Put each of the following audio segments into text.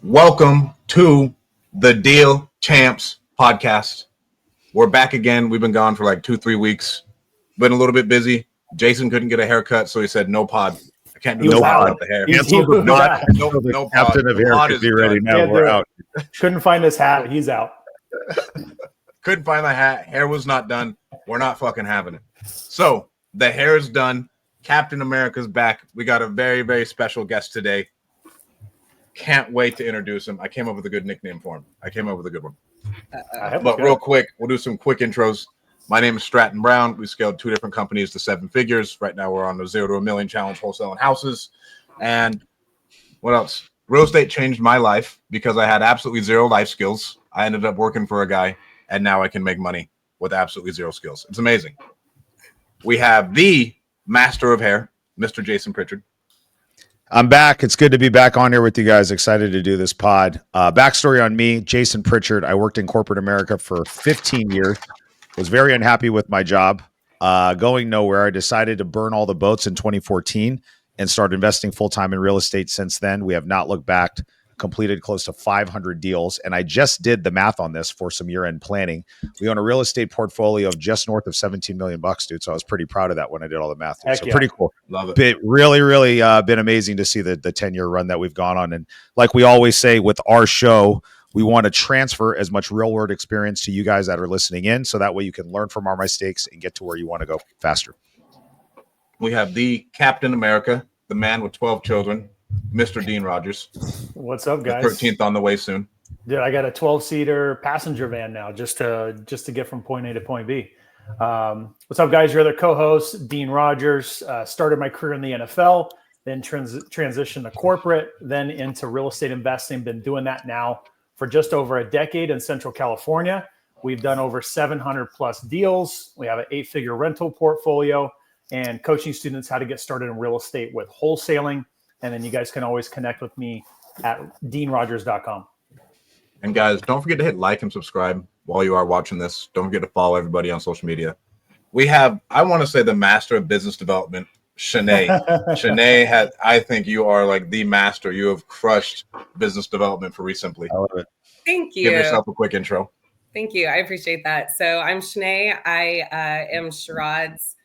Welcome to the Deal Champs podcast. We're back again. We've been gone for like 2-3 weeks. Been a little bit busy. Jason couldn't get a haircut, so he said no pod. I can't do no pod without the hair. Cancel the pod. No Captain pod. of hair could be ready now. We're out. Couldn't find his hat. He's out. Couldn't find the hat. Hair was not done. We're not fucking having it. So the hair is done. Captain America's back. We got a very, very special guest today. Can't wait to introduce him. I came up with a good nickname for him. I came up with a good one. But real quick, we'll do some quick intros. My name is Stratton Brown. We scaled 2 different companies to 7 figures. Right now, we're on the 0 to $1 million challenge, wholesaling houses. And what else? Real estate changed my life because I had absolutely 0 life skills. I ended up working for a guy, and now I can make money with absolutely 0 skills. It's amazing. We have the master of hair, Mr. Jason Pritchard. I'm back. It's good to be back on here with you guys. Excited to do this pod. Backstory on me, Jason Pritchard. I worked in corporate America for 15 years. Was very unhappy with my job. Going nowhere. I decided to burn all the boats in 2014 and start investing full-time in real estate since then. We have not looked back. Completed close to 500 deals. And I just did the math on this for some year-end planning. We own a real estate portfolio of just north of 17 million bucks, dude. So I was pretty proud of that when I did all the math. So pretty cool. Love it. But really been amazing to see the 10-year run that we've gone on. And like we always say with our show, we want to transfer as much real world experience to you guys that are listening in. So that way you can learn from our mistakes and get to where you want to go faster. We have the Captain America, the man with 12 children, Mr. Dean Rogers. What's up, guys? The 13th on the way soon. Dude, I got a 12-seater passenger van now just to get from point A to point B. What's up, guys? Your other co-host, Dean Rogers. Started my career in the NFL, then transitioned to corporate, then into real estate investing. Been doing that now for just over a decade in Central California. We've done over 700 plus deals. We have an 8-figure rental portfolio and coaching students how to get started in real estate with wholesaling. And then you guys can always connect with me at deanrogers.com. And guys, don't forget to hit like and subscribe while you are watching this. Don't forget to follow everybody on social media. We have, I want to say, the master of business development, Shanae. Shanae, I think you are like the master. You have crushed business development for RESimpli. I love it. Thank you. Give yourself a quick intro. Thank you. I appreciate that. So I'm Shanae. I am Sharad's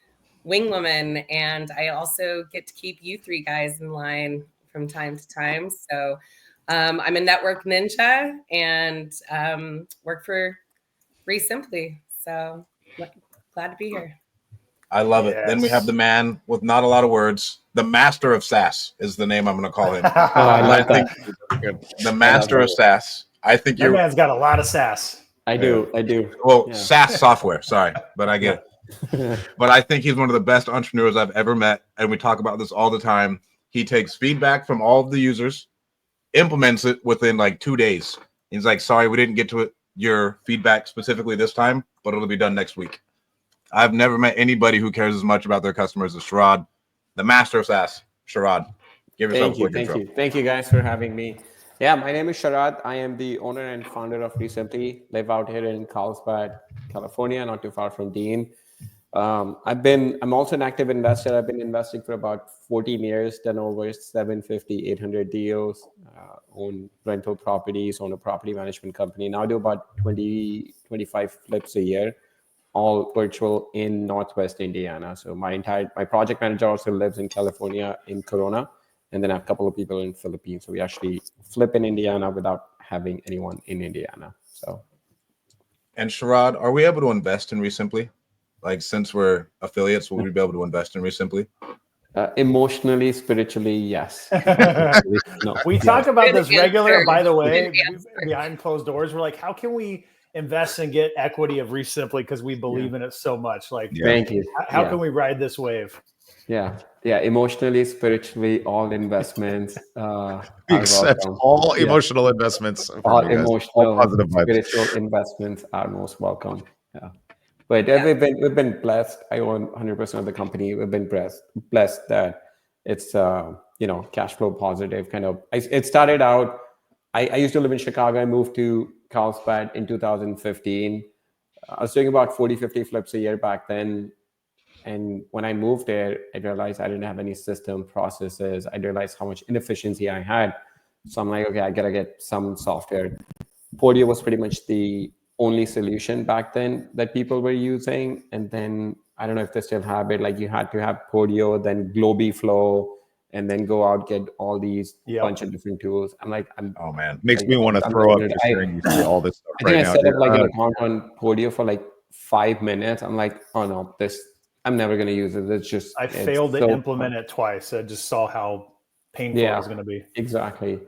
wing woman, and I also get to keep you 3 guys in line from time to time. So I'm a network ninja and work for RESimpli. So glad to be here. I love it. Then we have the man with not a lot of words. The Master of Saas is the name I'm going to call him. I like that. The Master of Saas. I think That man's got a lot of sass. I do. Well, SaaS software. Sorry, but I get it. But I think he's one of the best entrepreneurs I've ever met. And we talk about this all the time. He takes feedback from all of the users, implements it within like 2 days. He's like, sorry, we didn't get to your feedback specifically this time, but it'll be done next week. I've never met anybody who cares as much about their customers as Sharad, the Master of Saas. Sharad, give yourself a quick intro. Thank you guys for having me. Yeah, my name is Sharad. I am the owner and founder of RESimpli. Live out here in Carlsbad, California, not too far from Dean. I'm also an active investor. I've been investing for about 14 years, done over 750, 800 deals, own rental properties, own a property management company. Now I do about 25 flips a year, all virtual in Northwest Indiana. So my project manager also lives in California in Corona, and then I have a couple of people in Philippines. So we actually flip in Indiana without having anyone in Indiana. So. And Sharad, are we able to invest in RESimpli? Like, since we're affiliates, will we be able to invest in RESimpli? Emotionally, spiritually, yes. No. We talk about this regular, by the way, behind closed doors. We're like, how can we invest and get equity of RESimpli because we believe in it so much? Like, thank you. How can we ride this wave? Yeah. Emotionally, spiritually, all investments. Except all emotional investments. All emotional, spiritual investments are most welcome. Yeah. But we've been blessed. I own 100% of the company. We've been blessed that it's cash flow positive. Kind of. It started out. I used to live in Chicago. I moved to Carlsbad in 2015. I was doing about 40, 50 flips a year back then. And when I moved there, I realized I didn't have any system processes. I realized how much inefficiency I had. So I'm like, okay, I gotta get some software. Podio was pretty much the only solution back then that people were using. And then I don't know if they still have it. Like you had to have Podio, then Globiflow, and then go out get all these bunch of different tools. I'm like, oh man, makes me want to throw up just hearing you say all this stuff I think right I now. set up like an account on Podio for like 5 minutes. I'm like, oh no, I'm never gonna use it. I failed to implement it twice. I just saw how painful it was going to be. Exactly.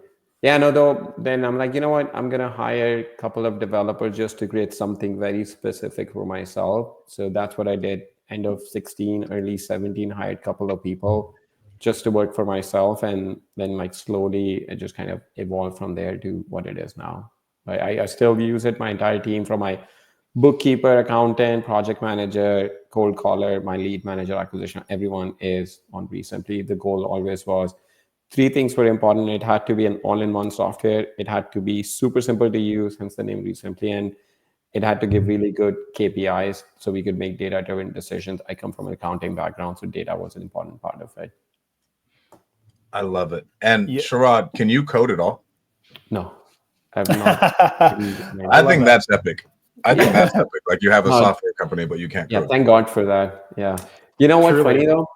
Yeah, no, though, then I'm like, you know what? I'm going to hire a couple of developers just to create something very specific for myself. So that's what I did. End of 16, early 17, hired a couple of people just to work for myself. And then like slowly it just kind of evolved from there to what it is now. I still use it, my entire team, from my bookkeeper, accountant, project manager, cold caller, my lead manager, acquisition, everyone is on RESimpli. The goal always was, 3 things were important. It had to be an all-in-one software. It had to be super simple to use, hence the name RESimpli, and it had to give really good KPIs so we could make data-driven decisions. I come from an accounting background, so data was an important part of it. I love it. And Sharad, can you code it all? No, I've not. I think that's epic. I think that's epic. Like you have a software company, but you can't code. Yeah, thank God for that. Yeah. You know what's funny though?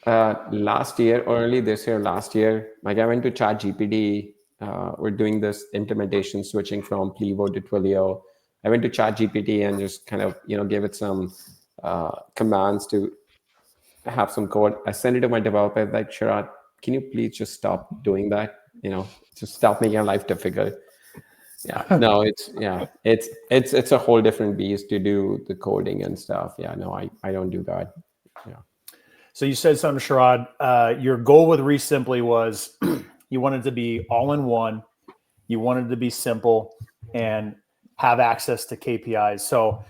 Last year, or early this year, last year, like I went to ChatGPT. We're doing this implementation, switching from Plivo to Twilio. I went to ChatGPT and just kind of, gave it some commands to have some code. I sent it to my developer, like, Sharad, can you please just stop doing that? Just stop making your life difficult. Yeah, no, it's a whole different beast to do the coding and stuff. Yeah, no, I don't do that. Yeah. So you said something, Sharad. Your goal with RESimpli was you wanted to be all in one, you wanted to be simple, and have access to KPIs. So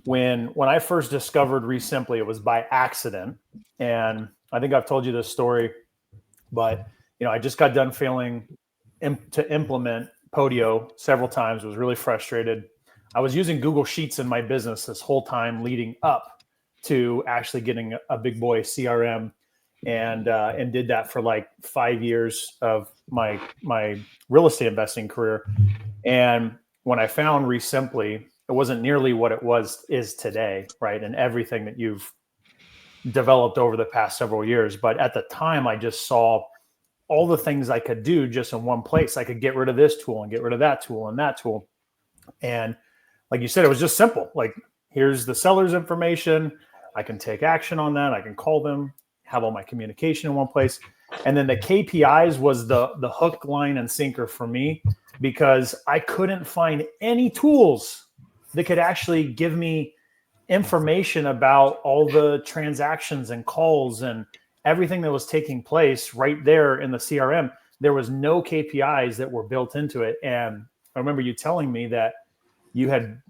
when I first discovered RESimpli, it was by accident, and I think I've told you this story, but I just got done failing to implement Podio several times. Was really frustrated. I was using Google Sheets in my business this whole time leading up to actually getting a big boy CRM, and did that for like 5 years of my real estate investing career. And when I found RESimpli, it wasn't nearly what it is today, right? And everything that you've developed over the past several years. But at the time, I just saw all the things I could do just in one place. I could get rid of this tool and get rid of that tool and that tool. And like you said, it was just simple. Like, here's the seller's information. I can take action on that. I can call them, have all my communication in one place. And then the KPIs was the hook, line, and sinker for me, because I couldn't find any tools that could actually give me information about all the transactions and calls and everything that was taking place right there in the CRM. There was no KPIs that were built into it. And I remember you telling me that you had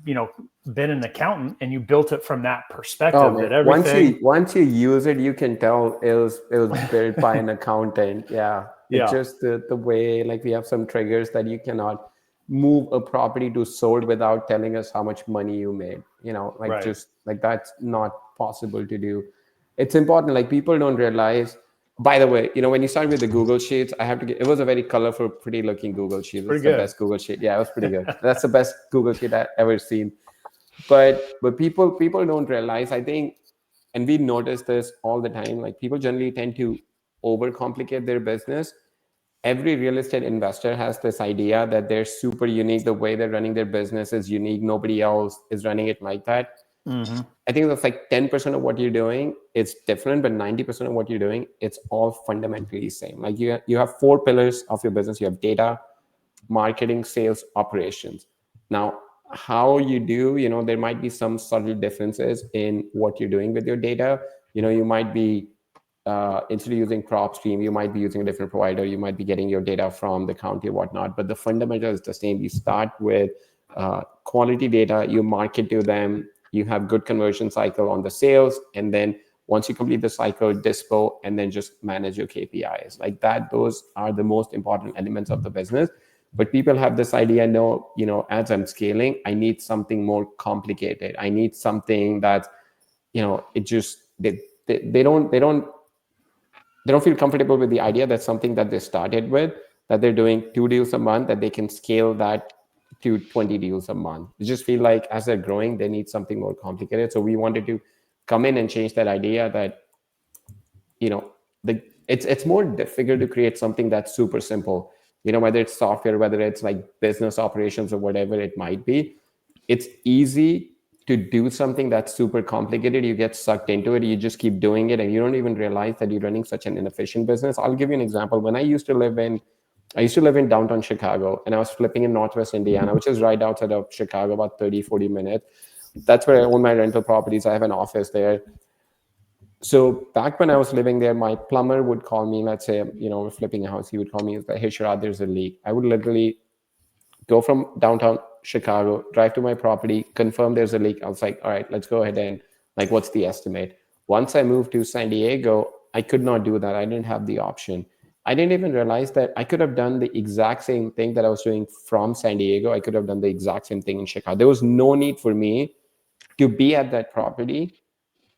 been an accountant and you built it from that perspective. That everything once you use it, you can tell it was built by an accountant. It's just the way, like, we have some triggers that you cannot move a property to sold without telling us how much money you made. Right. Just like that's not possible to do. It's important. Like, people don't realize. By the way, when you start with the Google Sheets, it was a very colorful, pretty looking Google Sheet. It's the best Google Sheet. Yeah, it was pretty good. That's the best Google Sheet I've ever seen. But people don't realize, I think, and we notice this all the time, like, people generally tend to overcomplicate their business. Every real estate investor has this idea that they're super unique. The way they're running their business is unique. Nobody else is running it like that. Mm-hmm. I think that's like 10% of what you're doing. It's different, but 90% of what you're doing, it's all fundamentally the same. Like, you have 4 pillars of your business. You have data, marketing, sales, operations. Now, how you do, there might be some subtle differences in what you're doing with your data. You might be, instead of using PropStream, you might be using a different provider. You might be getting your data from the county or whatnot, but the fundamental is the same. You start with quality data, you market to them, you have good conversion cycle on the sales, and then once you complete the cycle, dispo, and then just manage your KPIs. Like that, those are the most important elements of the business. But people have this idea, as I'm scaling, I need something more complicated. I need something that, it just, they don't they don't feel comfortable with the idea that something that they started with, that they're doing 2 deals a month, that they can scale that to 20 deals a month. They just feel like as they're growing, they need something more complicated. So we wanted to come in and change that idea that, it's more difficult to create something that's super simple. Whether it's software, whether it's like business operations or whatever it might be, it's easy to do something that's super complicated. You get sucked into it. You just keep doing it, and you don't even realize that you're running such an inefficient business. I'll give you an example. When I used to live in downtown Chicago, and I was flipping in Northwest Indiana, which is right outside of Chicago, about 30-40 minutes. That's where I own my rental properties. I have an office there. So back when I was living there, my plumber would call me. Let's say, we're flipping a house. He would call me and say, "Hey, Sharad, there's a leak." I would literally go from downtown Chicago, drive to my property, confirm there's a leak. I was like, all right, let's go ahead and what's the estimate? Once I moved to San Diego, I could not do that. I didn't have the option. I didn't even realize that I could have done the exact same thing that I was doing from San Diego. I could have done the exact same thing in Chicago. There was no need for me to be at that property.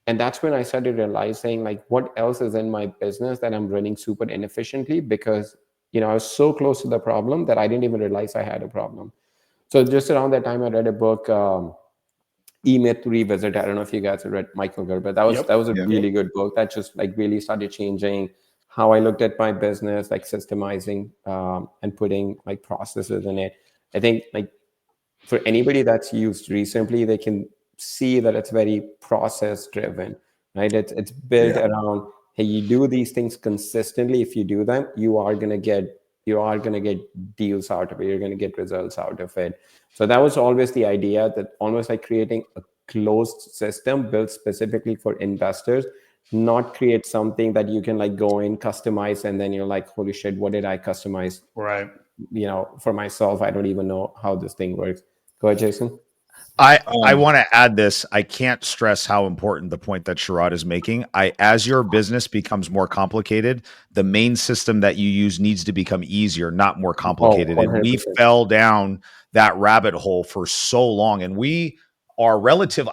And that's when I started realizing what else is in my business that I'm running super inefficiently, because I was so close to the problem that I didn't even realize I had a problem. So just around that time, I read a book, E-Myth Revisit. I don't know if you guys have read Michael Gerber. That was a really good book that just really started changing how I looked at my business, systemizing and putting processes in it. I think for anybody that's used RESimpli, they can see that it's very process driven, right? It's built around, hey, you do these things consistently. If you do them, you are gonna get deals out of it. You're gonna get results out of it. So that was always the idea, that almost like creating a closed system built specifically for investors, not create something that you can go in, customize, and then you're like, holy shit, what did I customize? Right. For myself, I don't even know how this thing works. Go ahead, Jason. I want to add this. I can't stress how important the point that Sharad is making. As your business becomes more complicated, the main system that you use needs to become easier, not more complicated. Oh, and we fell down that rabbit hole for so long. And we are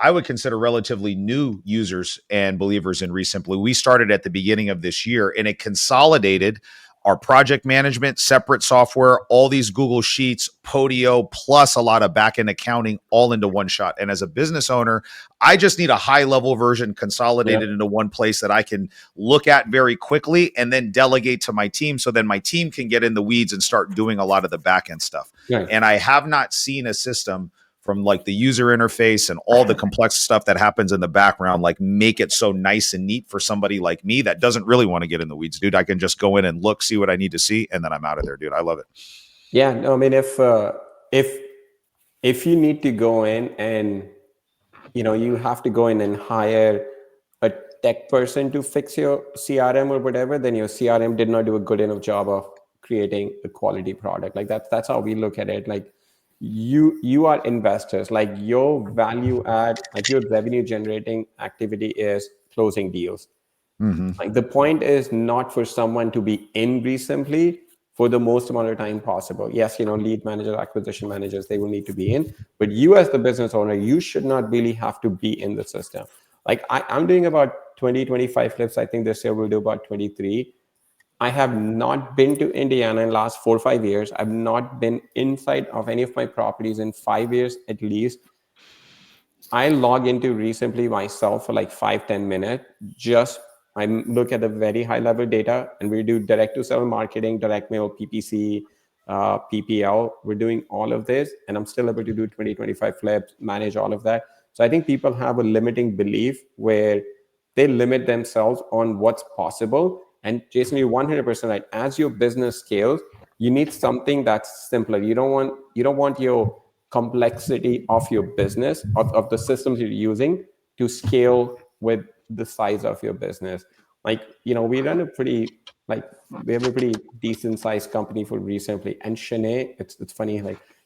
I would consider relatively new users and believers in RESimpli. We started at the beginning of this year, and it consolidated our project management, separate software, all these Google Sheets, Podio, plus a lot of back-end accounting all into one shot. And as a business owner, I just need a high-level version consolidated into one place that I can look at very quickly and then delegate to my team, so then my team can get in the weeds and start doing a lot of the back-end stuff. And I have not seen a system from the user interface and all the complex stuff that happens in the background, make it so nice and neat for somebody like me that doesn't really want to get in the weeds, dude. I can just go in and look, see what I need to see, and then I'm out of there, dude. I love it. Yeah, no, I mean, if you need to go in and, you have to go in and hire a tech person to fix your CRM or whatever, then your CRM did not do a good enough job of creating a quality product. That's how we look at it. You are investors, your value add, your revenue generating activity is closing deals. The point is not for someone to be in RESimpli for the most amount of time possible. Yes, lead manager, acquisition managers, they will need to be in, but you as the business owner, you should not really have to be in the system. I'm doing about 20, 25 flips. I think this year we'll do about 23. I have not been to Indiana in the last 4 or 5 years. I've not been inside of any of my properties in 5 years at least. I log into RESimpli myself for 5-10 minutes. I look at the very high level data, and we do direct to seller marketing, direct mail, PPC, PPL. We're doing all of this, and I'm still able to do 20, 25 flips, manage all of that. So I think people have a limiting belief where they limit themselves on what's possible. And Jason, you're 100% right. As your business scales, you need something that's simpler. You don't want your complexity of your business, of the systems you're using, to scale with the size of your business. We run a pretty we have a pretty decent sized company for RESimpli. And Shanae, it's funny,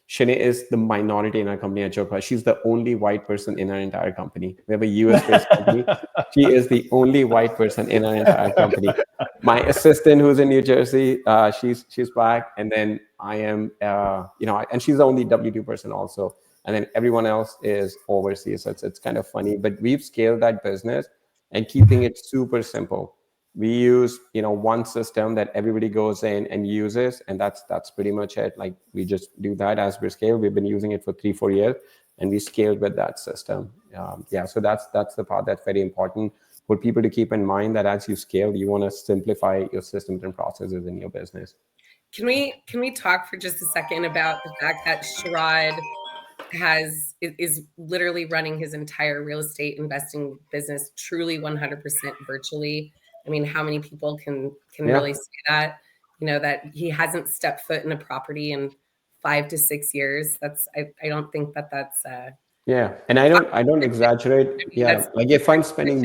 Shanae is the minority in our company at Joker. She's the only white person in our entire company. We have a US-based company. She is the only white person in our entire company. My assistant, who's in New Jersey, she's black, and then I am, and she's the only W2 person also. And then everyone else is overseas. So it's kind of funny, but we've scaled that business and keeping it super simple. We use, one system that everybody goes in and uses, and that's pretty much it. Like, we just do that as we scale. We've been using it for 3-4 years, and we scaled with that system. So that's the part that's very important for people to keep in mind, that as you scale, you want to simplify your systems and processes in your business. Can we talk for just a second about the fact that Sharad is literally running his entire real estate investing business truly 100% virtually? I mean, how many people can really say that? That he hasn't stepped foot in a property in 5 to 6 years. I don't think that's and I don't exaggerate. Like, if I'm spending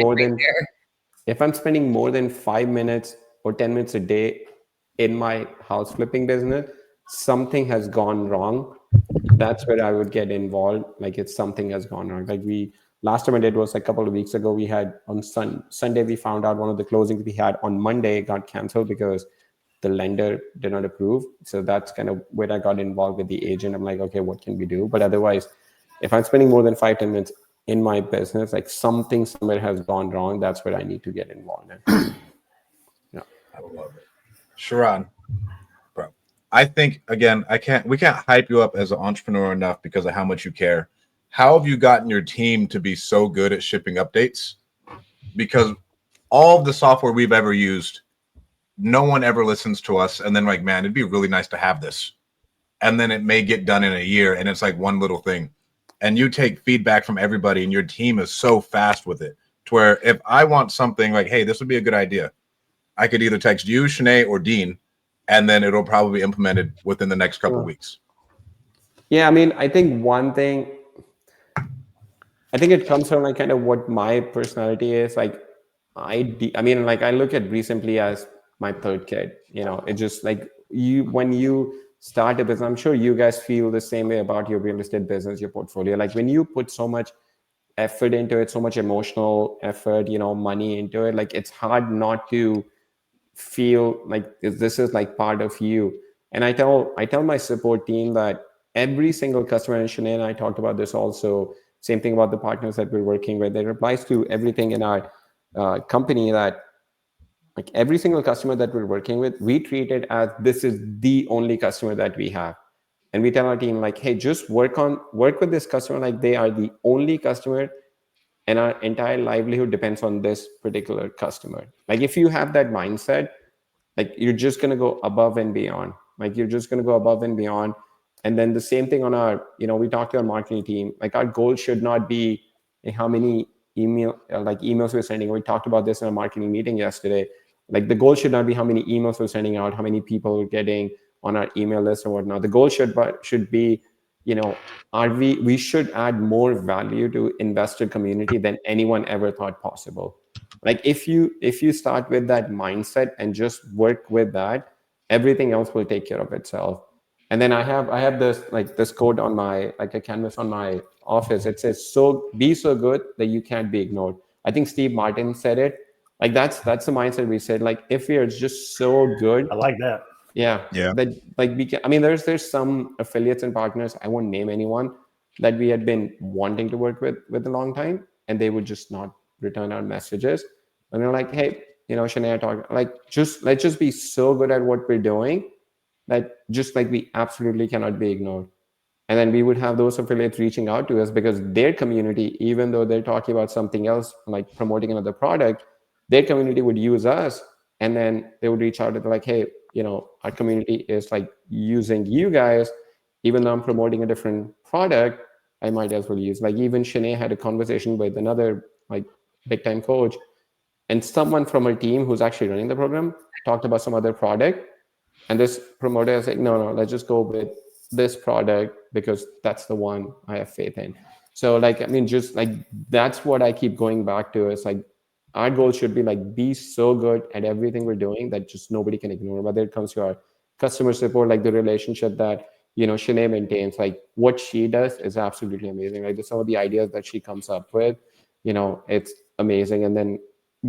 more than 5 minutes or 10 minutes a day in my house flipping business, something has gone wrong. That's where I would get involved. Like, it's something has gone wrong. Like, last time I did was a couple of weeks ago. We had on Sunday, we found out one of the closings we had on Monday got canceled because the lender did not approve. So that's kind of where I got involved with the agent. I'm like, okay, what can we do? But otherwise, if I'm spending more than 5-10 minutes in my business, like, something somewhere has gone wrong, that's where I need to get involved in. I love it. Sharad, bro, I think, again, we can't hype you up as an entrepreneur enough because of how much you care. How have you gotten your team to be so good at shipping updates? Because all of the software we've ever used, no one ever listens to us. And then, like, man, it'd be really nice to have this. And then it may get done in a year, and it's like one little thing. And you take feedback from everybody, and your team is so fast with it, to where if I want something like, hey, this would be a good idea, I could either text you, Shanae, or Dean, and then it'll probably be implemented within the next couple of weeks. Yeah, I mean, I think one thing, I think it comes from, like, kind of what my personality is. Like, I look at RESimpli as my third kid. It's just like, when you start a business, I'm sure you guys feel the same way about your real estate business, your portfolio. Like, when you put so much effort into it, so much emotional effort, money into it, like, it's hard not to feel like this is like part of you. And I tell my support team that every single customer, and Shanae and I talked about this also, same thing about the partners that we're working with, it applies to everything in our company, that, like, every single customer that we're working with, we treat it as this is the only customer that we have. And we tell our team, like, hey, just work with this customer like they are the only customer, and our entire livelihood depends on this particular customer. Like, if you have that mindset, like, you're just going to go above and beyond. And then the same thing on our, we talked to our marketing team. Like, our goal should not be how many emails we're sending. We talked about this in a marketing meeting yesterday. Like, the goal should not be how many emails we're sending out, how many people we're getting on our email list and whatnot. The goal should be, we should add more value to investor community than anyone ever thought possible. Like, if you start with that mindset and just work with that, everything else will take care of itself. And then I have this quote on my, like, a canvas on my office. It says, "So be so good that you can't be ignored." I think Steve Martin said it. Like, that's the mindset we said. Like, if we are just so good, I like that. Yeah. That, like, we can. I mean, there's some affiliates and partners, I won't name anyone, that we had been wanting to work with a long time, and they would just not return our messages. And they're like, hey, Shanae, let's just be so good at what we're doing that just, like, we absolutely cannot be ignored. And then we would have those affiliates reaching out to us because their community, even though they're talking about something else, like promoting another product, their community would use us. And then they would reach out and they're like, hey, our community is, like, using you guys, even though I'm promoting a different product, I might as well use. Like, even Shanae had a conversation with another, like, big time coach, and someone from her team who's actually running the program talked about some other product. And this promoter is like, no, let's just go with this product because that's the one I have faith in. So, like, I mean, just like, that's what I keep going back to, is like, our goal should be, like, be so good at everything we're doing that just nobody can ignore, whether it comes to our customer support, like the relationship that, Shanae maintains. Like, what she does is absolutely amazing. Like, some of the ideas that she comes up with, it's amazing. And then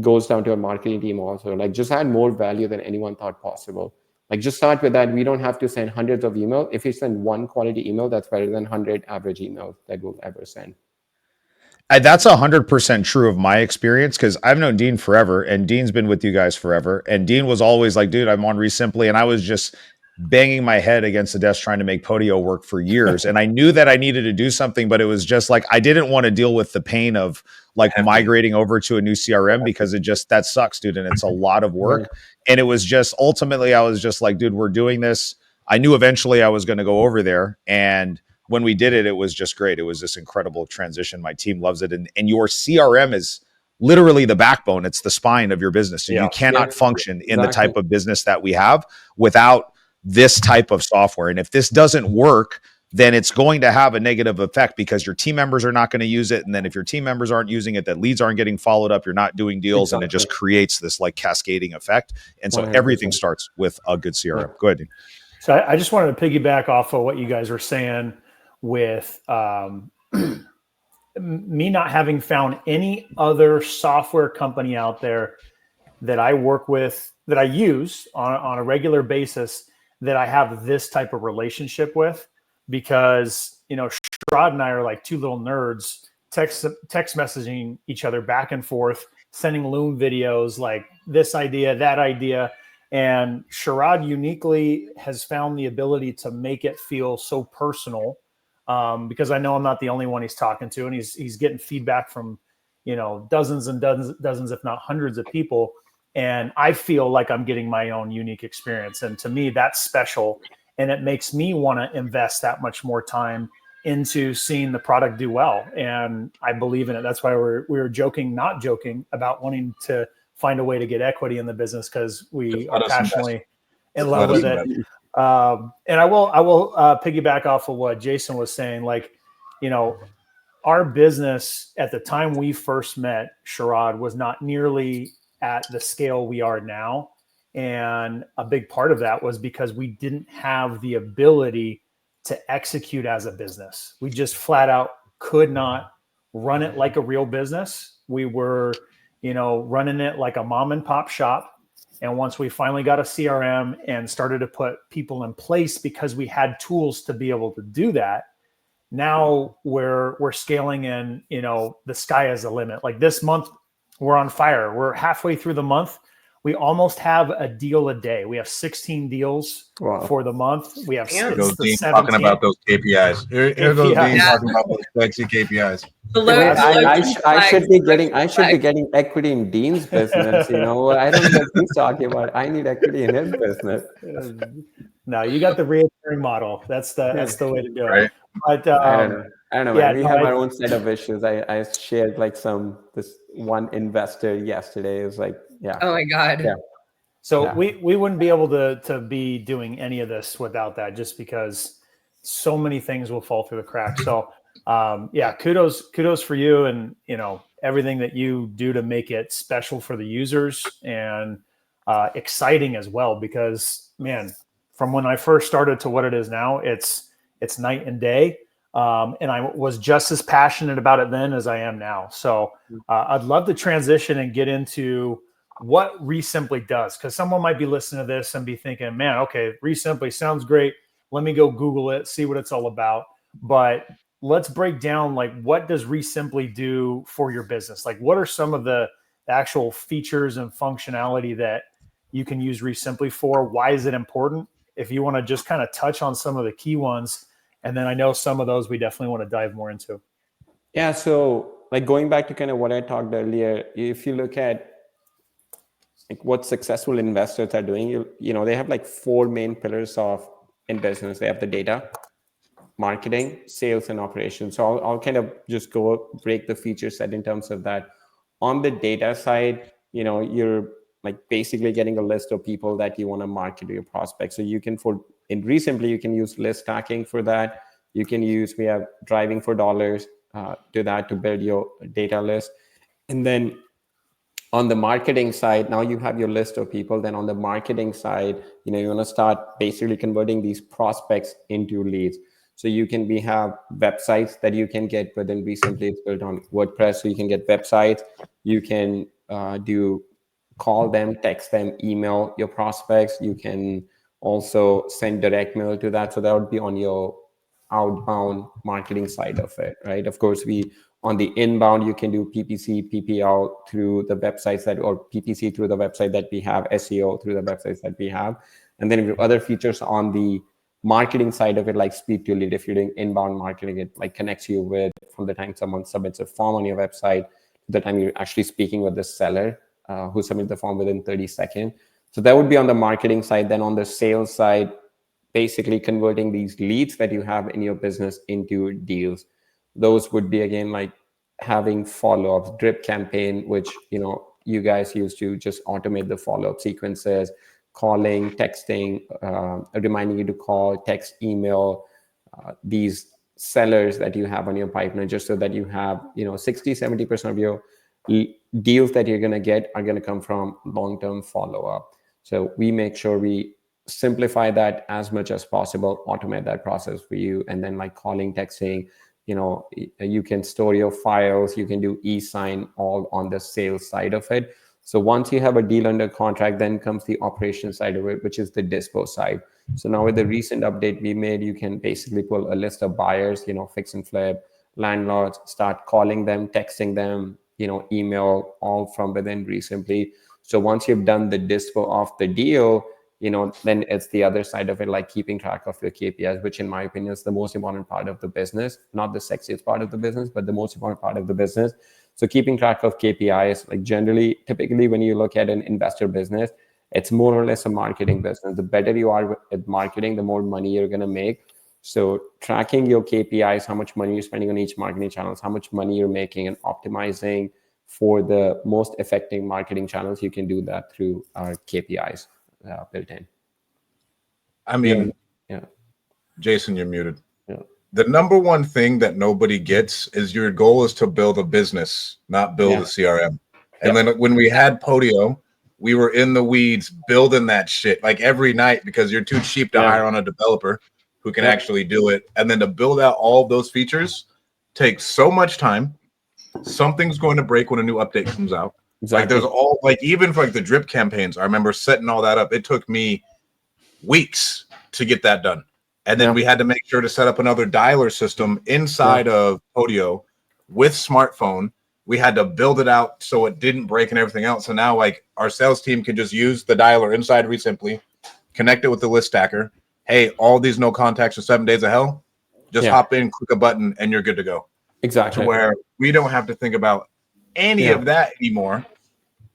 goes down to our marketing team also. Like, just add more value than anyone thought possible. Like, just start with that. We don't have to send hundreds of emails. If you send one quality email, that's better than 100 average emails that we'll ever send. That's 100% true of my experience, because I've known Dean forever, and Dean's been with you guys forever. And Dean was always like, dude, I'm on RESimpli. And I was just banging my head against the desk trying to make Podio work for years. And I knew that I needed to do something, but it was just like, I didn't want to deal with the pain of like migrating over to a new CRM, because that sucks, dude. And it's a lot of work. And it was just, ultimately, I was just like, dude, we're doing this. I knew eventually I was going to go over there. And when we did it, it was just great. It was this incredible transition. My team loves it. And your CRM is literally the backbone. It's the spine of your business. And you cannot function in the type of business that we have without this type of software. And if this doesn't work, then it's going to have a negative effect, because your team members are not going to use it. And then if your team members aren't using it, then leads aren't getting followed up. You're not doing deals. And it just creates this like cascading effect. And so 100%. everything starts with a good CRM. Go ahead. So I just wanted to piggyback off of what you guys were saying with me not having found any other software company out there that I work with, that I use on a regular basis, that I have this type of relationship with. Because, Sharad and I are like two little nerds text messaging each other back and forth, sending Loom videos, like this idea, that idea. And Sharad uniquely has found the ability to make it feel so personal, because I know I'm not the only one he's talking to, and he's getting feedback from, dozens and dozens, if not hundreds of people. And I feel like I'm getting my own unique experience. And to me, that's special. And it makes me want to invest that much more time into seeing the product do well. And I believe in it. That's why we were not joking about wanting to find a way to get equity in the business, because we are passionately in love with it. And I will piggyback off of what Jason was saying. Like, our business at the time we first met, Sharad, was not nearly at the scale we are now. And a big part of that was because we didn't have the ability to execute as a business. We just flat out could not run it like a real business. We were, running it like a mom and pop shop. And once we finally got a CRM and started to put people in place, because we had tools to be able to do that, now we're scaling, and, the sky is the limit. Like this month, we're on fire. We're halfway through the month. We almost have a deal a day. We have 16 deals for the month. We have Dean talking about those KPIs. Here goes Dean talking about those sexy KPIs. I should be getting equity in Dean's business. I don't know what he's talking about. I need equity in his business. No, you got the reoccurring model. That's the way to do it. Right. But I don't know. Man. We have our own set of issues. I shared like this one investor yesterday. It was like, oh my God. Yeah. So we wouldn't be able to be doing any of this without that, just because so many things will fall through the cracks. So kudos for you, and everything that you do to make it special for the users, and exciting as well, because man, from when I first started to what it is now, it's night and day. And I was just as passionate about it then as I am now. So I'd love to transition and get into what RESimpli does, because someone might be listening to this and be thinking, man, okay, RESimpli sounds great. Let me go Google it, see what it's all about. But let's break down, like, what does RESimpli do for your business? Like, what are some of the actual features and functionality that you can use RESimpli for? Why is it important? If you want to just kind of touch on some of the key ones, and then I know some of those we definitely want to dive more into. Yeah. So like going back to kind of what I talked earlier, if you look at like what successful investors are doing, they have like 4 main pillars in business. They have the data, marketing, sales, and operations. So I'll kind of just break the feature set in terms of that. On the data side, you're like basically getting a list of people that you want to market to your prospects. So you can, in RESimpli, you can use list stacking for that. We have driving for dollars to that to build your data list. And then on the marketing side, now you have your list of people. Then on the marketing side, you want to start basically converting these prospects into leads. So you can have websites that you can get within RESimpli. It's built on WordPress, so you can get websites. You can call them, text them, email your prospects. You can also send direct mail to that. So that would be on your outbound marketing side of it, right? Of course, we On the inbound, you can do PPC, PPL through the websites that, or PPC through the website that we have, SEO through the websites that we have. And then we have other features on the marketing side of it, like speed to lead. If you're doing inbound marketing, it like connects you with, from the time someone submits a form on your website to the time you're actually speaking with the seller who submits the form within 30 seconds. So that would be on the marketing side. Then on the sales side, basically converting these leads that you have in your business into deals. Those would be, again, like having follow-ups, drip campaign, which, you know, you guys used to just automate the follow-up sequences, calling, texting, reminding you to call, text, email, these sellers that you have on your pipeline, just so that you have, you know, 60-70% of your deals that you're going to get are going to come from long-term follow-up. So we make sure we simplify that as much as possible, automate that process for you. And then like calling, texting, you know, you can store your files, you can do e-sign, all on the sales side of it. So once you have a deal under contract, then comes the operation side of it, which is the dispo side. So now with the recent update we made, you can basically pull a list of buyers, you know, fix and flip, landlords, start calling them, texting them, you know, email, all from within RESimpli. So once you've done the dispo of the deal, you know, then it's the other side of it, like keeping track of your KPIs, which in my opinion is the most important part of the business, not the sexiest part of the business, but the most important part of the business. So keeping track of KPIs, like generally, typically when you look at an investor business, it's more or less a marketing business. The better you are at marketing, the more money you're going to make. So tracking your KPIs, how much money you're spending on each marketing channels, how much money you're making, and optimizing for the most effective marketing channels, you can do that through our KPIs built in. I mean, yeah. Jason, you're muted. Yeah. The number one thing that nobody gets is your goal is to build a business, not build a CRM. And then when we had Podio, we were in the weeds building that shit like every night, because you're too cheap to hire on a developer who can actually do it. And then to build out all of those features takes so much time. Something's going to break when a new update comes out. Exactly. Like there's all, like even for like the drip campaigns, I remember setting all that up. It took me weeks to get that done. And then we had to make sure to set up another dialer system inside of Podio with smartphone. We had to build it out so it didn't break and everything else. So now like our sales team can just use the dialer inside RESimpli, connect it with the list stacker. Hey, all these no contacts for 7 days of hell. Just hop in, click a button, and you're good to go. Exactly. To where we don't have to think about any of that anymore.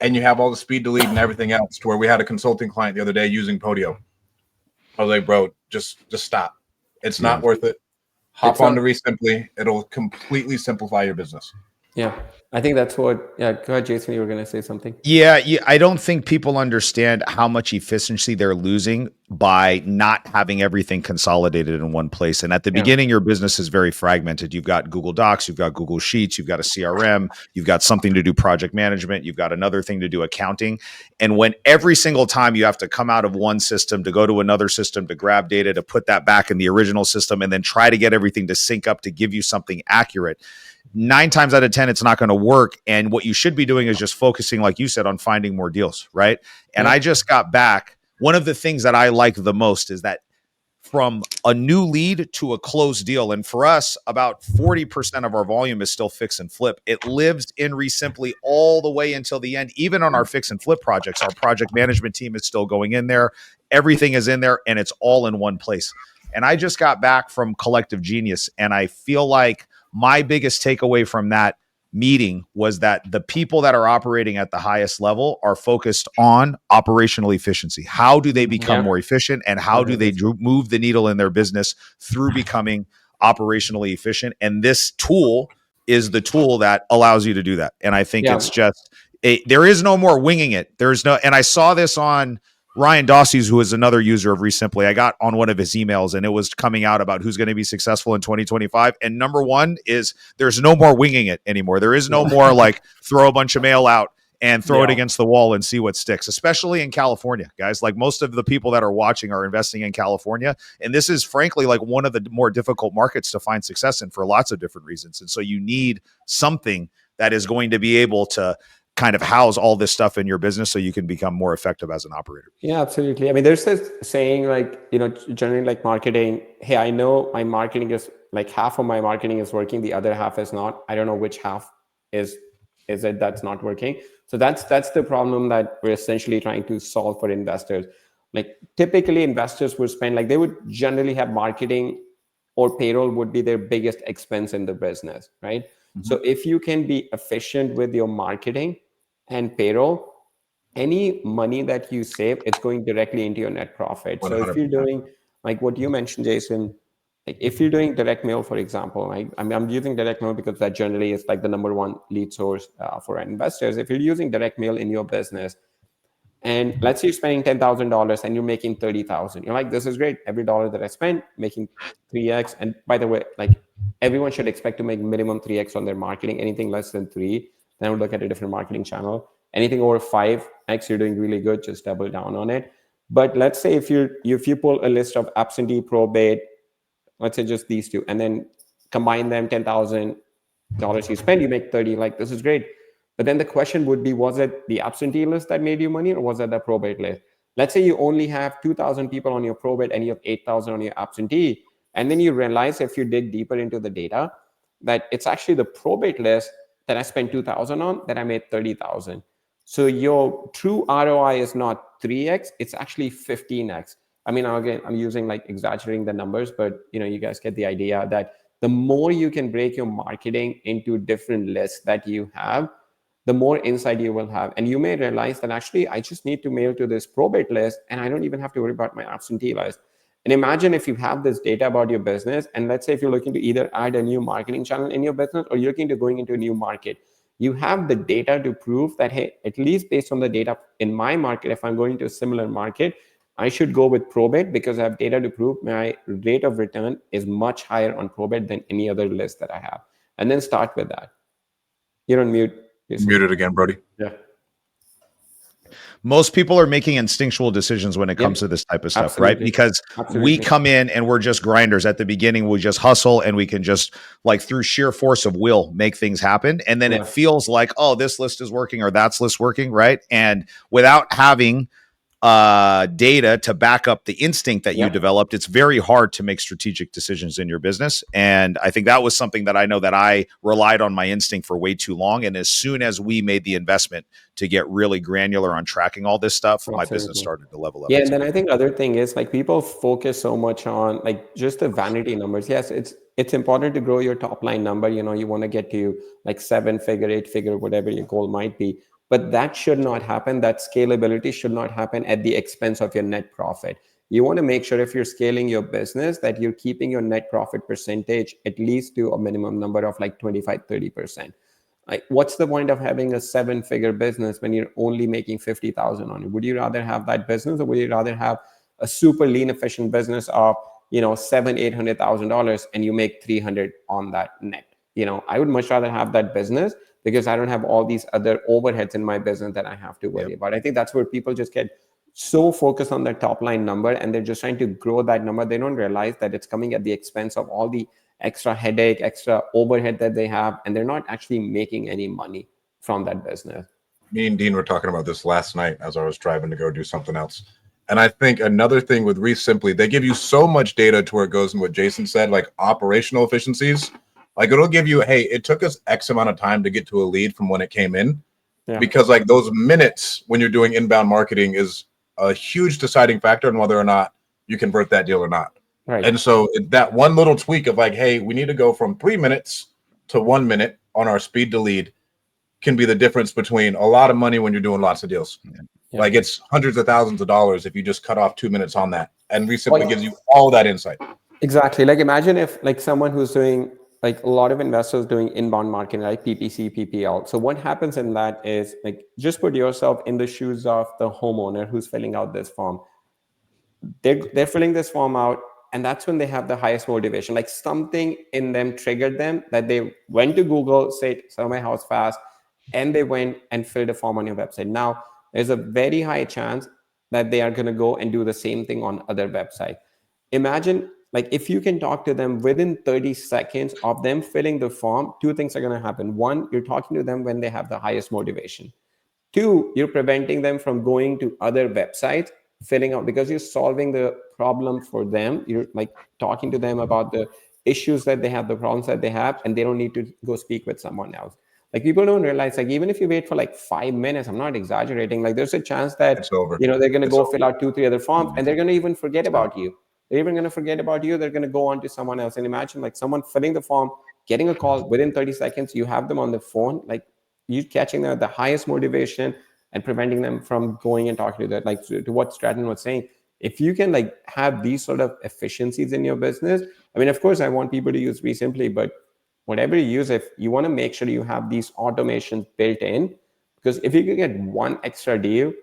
And you have all the speed delete and everything else, to where we had a consulting client the other day using Podio. I was like, bro, just stop. It's not worth it. Hop onto RESimpli. It'll completely simplify your business. Yeah. I think that's what, go ahead, Jason, you were going to say something. Yeah, I don't think people understand how much efficiency they're losing by not having everything consolidated in one place. And at the beginning, your business is very fragmented. You've got Google Docs, you've got Google Sheets, you've got a CRM, you've got something to do project management, you've got another thing to do accounting. And when every single time you have to come out of one system to go to another system to grab data, to put that back in the original system, and then try to get everything to sync up to give you something accurate, 9 times out of 10, it's not going to work. And what you should be doing is just focusing, like you said, on finding more deals, right? And I just got back. One of the things that I like the most is that from a new lead to a closed deal, and for us, about 40% of our volume is still fix and flip. It lives in RESimpli all the way until the end. Even on our fix and flip projects, our project management team is still going in there. Everything is in there, and it's all in one place. And I just got back from Collective Genius, and I feel like my biggest takeaway from that meeting was that the people that are operating at the highest level are focused on operational efficiency. How do they become more efficient, and how do they move the needle in their business through becoming operationally efficient? And this tool is the tool that allows you to do that. And I think it's just, there is no more winging it. There's no, and I saw this on Ryan Dossey's, who is another user of RESimpli. I got on one of his emails, and it was coming out about who's going to be successful in 2025. And number one is there's no more winging it anymore. There is no more like throw a bunch of mail out and throw it against the wall and see what sticks, especially in California, guys. Like most of the people that are watching are investing in California. And this is frankly like one of the more difficult markets to find success in for lots of different reasons. And so you need something that is going to be able to kind of house all this stuff in your business so you can become more effective as an operator. Yeah, absolutely. I mean, there's this saying, like, you know, generally like marketing, hey, I know my marketing is like half of my marketing is working, the other half is not. I don't know which half is it that's not working. So that's the problem that we're essentially trying to solve for investors. Like typically investors would spend, like they would generally have marketing or payroll would be their biggest expense in the business, right? So if you can be efficient with your marketing and payroll, any money that you save, it's going directly into your net profit. So if you're 100%. doing like what you mentioned, Jason, like if you're doing direct mail, for example, right? I'm using direct mail because that generally is like the number one lead source for investors. If you're using direct mail in your business, and let's say you're spending $10,000 and you're making 30,000, you're like, this is great. Every dollar that I spend, making 3x. And by the way, like everyone should expect to make minimum 3x on their marketing. Anything less than 3, then I would look at a different marketing channel. Anything over 5x, you're doing really good. Just double down on it. But let's say if you pull a list of absentee, probate, let's say just these two, and then combine them, $10,000 you spend, you make 30. Like, this is great. But then the question would be, was it the absentee list that made you money, or was it the probate list? Let's say you only have 2,000 people on your probate and you have 8,000 on your absentee. And then you realize, if you dig deeper into the data, that it's actually the probate list that I spent 2,000 on that I made 30,000. So your true ROI is not 3x, it's actually 15x. I mean, again, I'm using like exaggerating the numbers, but you guys get the idea that the more you can break your marketing into different lists that you have, the more insight you will have. And you may realize that actually I just need to mail to this probate list and I don't even have to worry about my absentee list. And imagine if you have this data about your business, and let's say if you're looking to either add a new marketing channel in your business or you're looking to going into a new market, you have the data to prove that, hey, at least based on the data in my market, if I'm going to a similar market, I should go with probate because I have data to prove my rate of return is much higher on probate than any other list that I have. And then start with that. You're on mute. Muted again, Brody. Yeah. Most people are making instinctual decisions when it comes to this type of stuff, right? Because we come in and we're just grinders. At the beginning, we just hustle and we can just, like, through sheer force of will, make things happen. And then it feels like, oh, this list is working or that's list working, right? And without having data to back up the instinct that you developed, it's very hard to make strategic decisions in your business. And I think that was something that I know that I relied on my instinct for way too long. And as soon as we made the investment to get really granular on tracking all this stuff, my business started to level up. Yeah, and then I think other thing is, like, people focus so much on like just the vanity numbers. Yes, it's important to grow your top line number. You want to get to like 7-figure, 8-figure, whatever your goal might be. But that should not happen. That scalability should not happen at the expense of your net profit. You want to make sure if you're scaling your business that you're keeping your net profit percentage at least to a minimum number of like 25-30%. Like, what's the point of having a 7-figure business when you're only making 50,000 on it? Would you rather have that business, or would you rather have a super lean, efficient business of $700,000-$800,000 and you make 300 on that net? I would much rather have that business because I don't have all these other overheads in my business that I have to worry about. I think that's where people just get so focused on their top line number and they're just trying to grow that number. They don't realize that it's coming at the expense of all the extra headache, extra overhead that they have, and they're not actually making any money from that business. Me and Dean were talking about this last night as I was driving to go do something else. And I think another thing with RESimpli, they give you so much data to where it goes in what Jason said, like operational efficiencies. Like, it'll give you, hey, it took us X amount of time to get to a lead from when it came in. Because like those minutes when you're doing inbound marketing is a huge deciding factor on whether or not you convert that deal or not. Right. And so that one little tweak of like, hey, we need to go from 3 minutes to 1 minute on our speed to lead can be the difference between a lot of money when you're doing lots of deals. Like, it's hundreds of thousands of dollars if you just cut off 2 minutes on that. And RESimpli gives you all that insight. Exactly. Like, imagine if like someone who's doing, like, a lot of investors doing inbound marketing, like PPC, PPL. So what happens in that is, like, just put yourself in the shoes of the homeowner who's filling out this form. They're filling this form out, and that's when they have the highest motivation. Like, something in them triggered them that they went to Google, said, sell my house fast, and they went and filled a form on your website. Now, there's a very high chance that they are going to go and do the same thing on other websites. Imagine, like, if you can talk to them within 30 seconds of them filling the form, 2 things are going to happen. 1, you're talking to them when they have the highest motivation. 2, you're preventing them from going to other websites, filling out, because you're solving the problem for them. You're like talking to them about the issues that they have, the problems that they have, and they don't need to go speak with someone else. Like people don't realize, like even if you wait for like 5 minutes, I'm not exaggerating, like there's a chance that It's over. they're going to It's go over. fill out 2-3 other forms, and they're going to even forget about you. They're even going to forget about you. They're going to go on to someone else. And imagine like someone filling the form, getting a call within 30 seconds, you have them on the phone, like you catching them at the highest motivation and preventing them from going and talking to that. Like to what Stratton was saying, if you can like have these sort of efficiencies in your business, I mean, of course, I want people to use RESimpli, but whatever you use, if you want to make sure you have these automations built in, because if you can get one extra deal,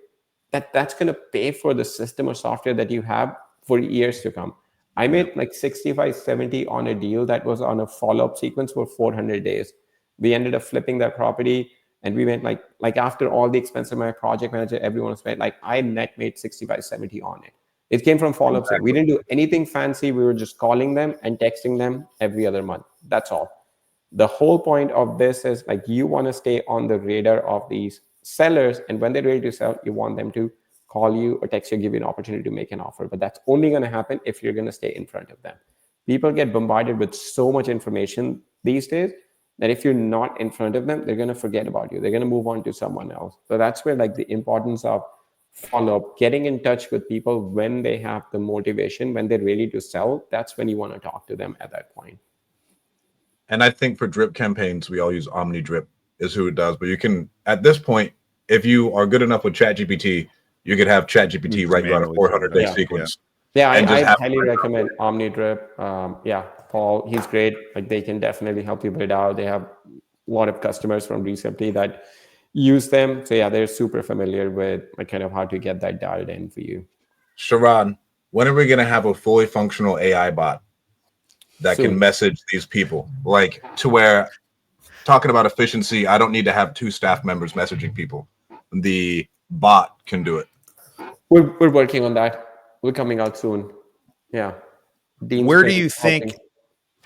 that's going to pay for the system or software that you have for years to come. I made like 65, 70 on a deal that was on a follow-up sequence for 400 days. We ended up flipping that property, and we went like after all the expense of my project manager, everyone spent, like I net made 65, 70 on it. It came from follow-ups. We didn't do anything fancy. We were just calling them and texting them every other month. That's all. The whole point of this is like you want to stay on the radar of these sellers, and when they're ready to sell, you want them to call you or text you, give you an opportunity to make an offer. But that's only going to happen if you're going to stay in front of them. People get bombarded with so much information these days that if you're not in front of them, they're going to forget about you. They're going to move on to someone else. So that's where like the importance of follow-up, getting in touch with people when they have the motivation, when they're ready to sell, that's when you want to talk to them at that point. And I think for drip campaigns, we all use OmniDrip is who it does. But you can, at this point, if you are good enough with ChatGPT, you could have ChatGPT write you out a 400-day sequence. Yeah, I highly recommend OmniDrip. Yeah, Paul, he's great. Like they can definitely help you build out. They have a lot of customers from RESimpli that use them. So yeah, they're super familiar with like kind of how to get that dialed in for you. Sharad, when are we going to have a fully functional AI bot that can message these people, like to where, talking about efficiency, I don't need to have 2 staff members messaging people. The bot can do it. We're working on that. We're coming out soon. Yeah. Dean's Where do you think,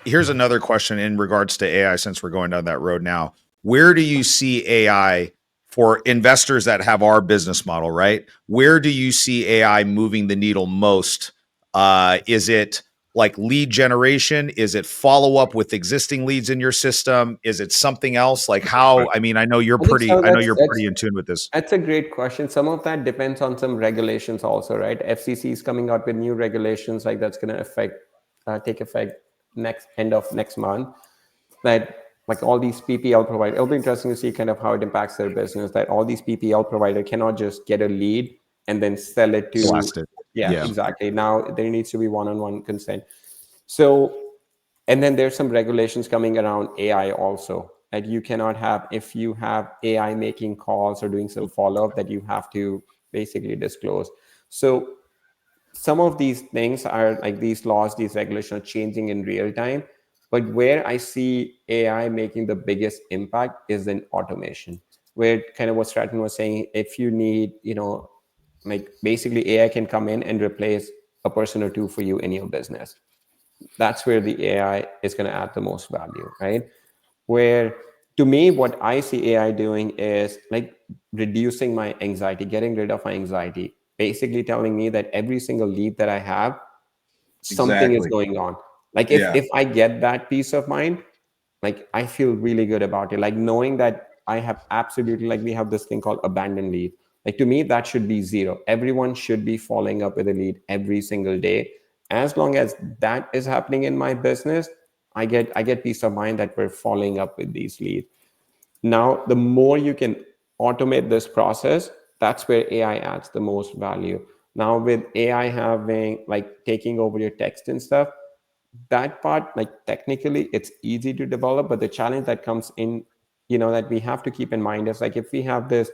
here's another question in regards to AI, since we're going down that road now. Where do you see AI for investors that have our business model, right? Where do you see AI moving the needle most? Is it like lead generation? Is it follow up with existing leads in your system? Is it something else? Like how, I mean, I know you're pretty in tune with this. That's a great question. Some of that depends on some regulations also, right? FCC is coming out with new regulations, like that's going to take effect end of next month. That like all these PPL providers, it'll be interesting to see kind of how it impacts their business, that all these PPL providers cannot just get a lead and then sell it to blast it. Yeah, exactly. Now there needs to be one-on-one consent. So, and then there's some regulations coming around AI also, that you cannot have, if you have AI making calls or doing some follow-up, that you have to basically disclose. So some of these things are like these laws, these regulations are changing in real time. But where I see AI making the biggest impact is in automation, where kind of what Stratton was saying, if you need, like basically AI can come in and replace a person or two for you in your business. That's where the AI is going to add the most value, right? Where to me, what I see AI doing is like reducing my anxiety, getting rid of my anxiety, basically telling me that every single lead that I have, something is going on. Like if I get that peace of mind, like I feel really good about it. Like knowing that I have absolutely, like we have this thing called abandoned lead. Like to me, that should be 0. Everyone should be following up with a lead every single day. As long as that is happening in my business, I get peace of mind that we're following up with these leads. Now, the more you can automate this process, that's where AI adds the most value. Now with AI having like taking over your text and stuff, that part, like technically it's easy to develop, but the challenge that comes in, that we have to keep in mind is like if we have this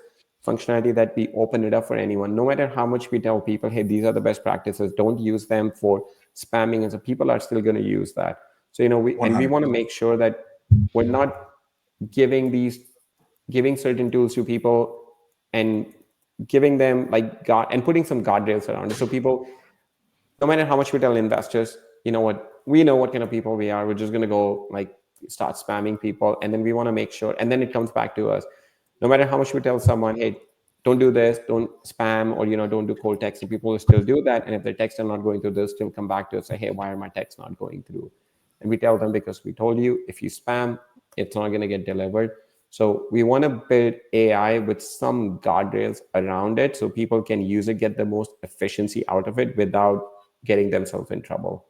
functionality that we open it up for anyone, no matter how much we tell people, hey, these are the best practices, don't use them for spamming, and so people are still going to use that. So we want to make sure that we're not giving certain tools to people and giving them like God and putting some guardrails around it. So people, no matter how much we tell investors, we know what kind of people we are. We're just going to go like start spamming people. And then we want to make sure, and then it comes back to us. No matter how much we tell someone, hey, don't do this, don't spam, or, don't do cold texting, people will still do that. And if their texts are not going through, they'll still come back to us and say, hey, why are my texts not going through? And we tell them, because we told you, if you spam, it's not going to get delivered. So we want to build AI with some guardrails around it so people can use it, get the most efficiency out of it without getting themselves in trouble.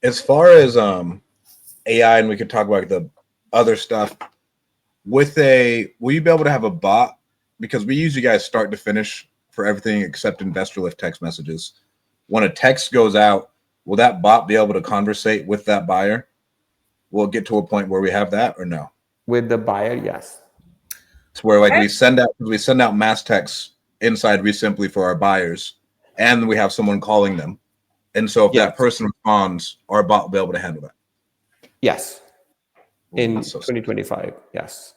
As far as AI, and we could talk about the other stuff, will you be able to have a bot? Because we use you guys start to finish for everything except investor lift text messages. When a text goes out, will that bot be able to conversate with that buyer? Will it get to a point where we have that or no? With the buyer, yes. It's where like we send out mass texts inside RESimpli for our buyers, and we have someone calling them. And so if that person responds, our bot will be able to handle that. Yes. In 2025, yes.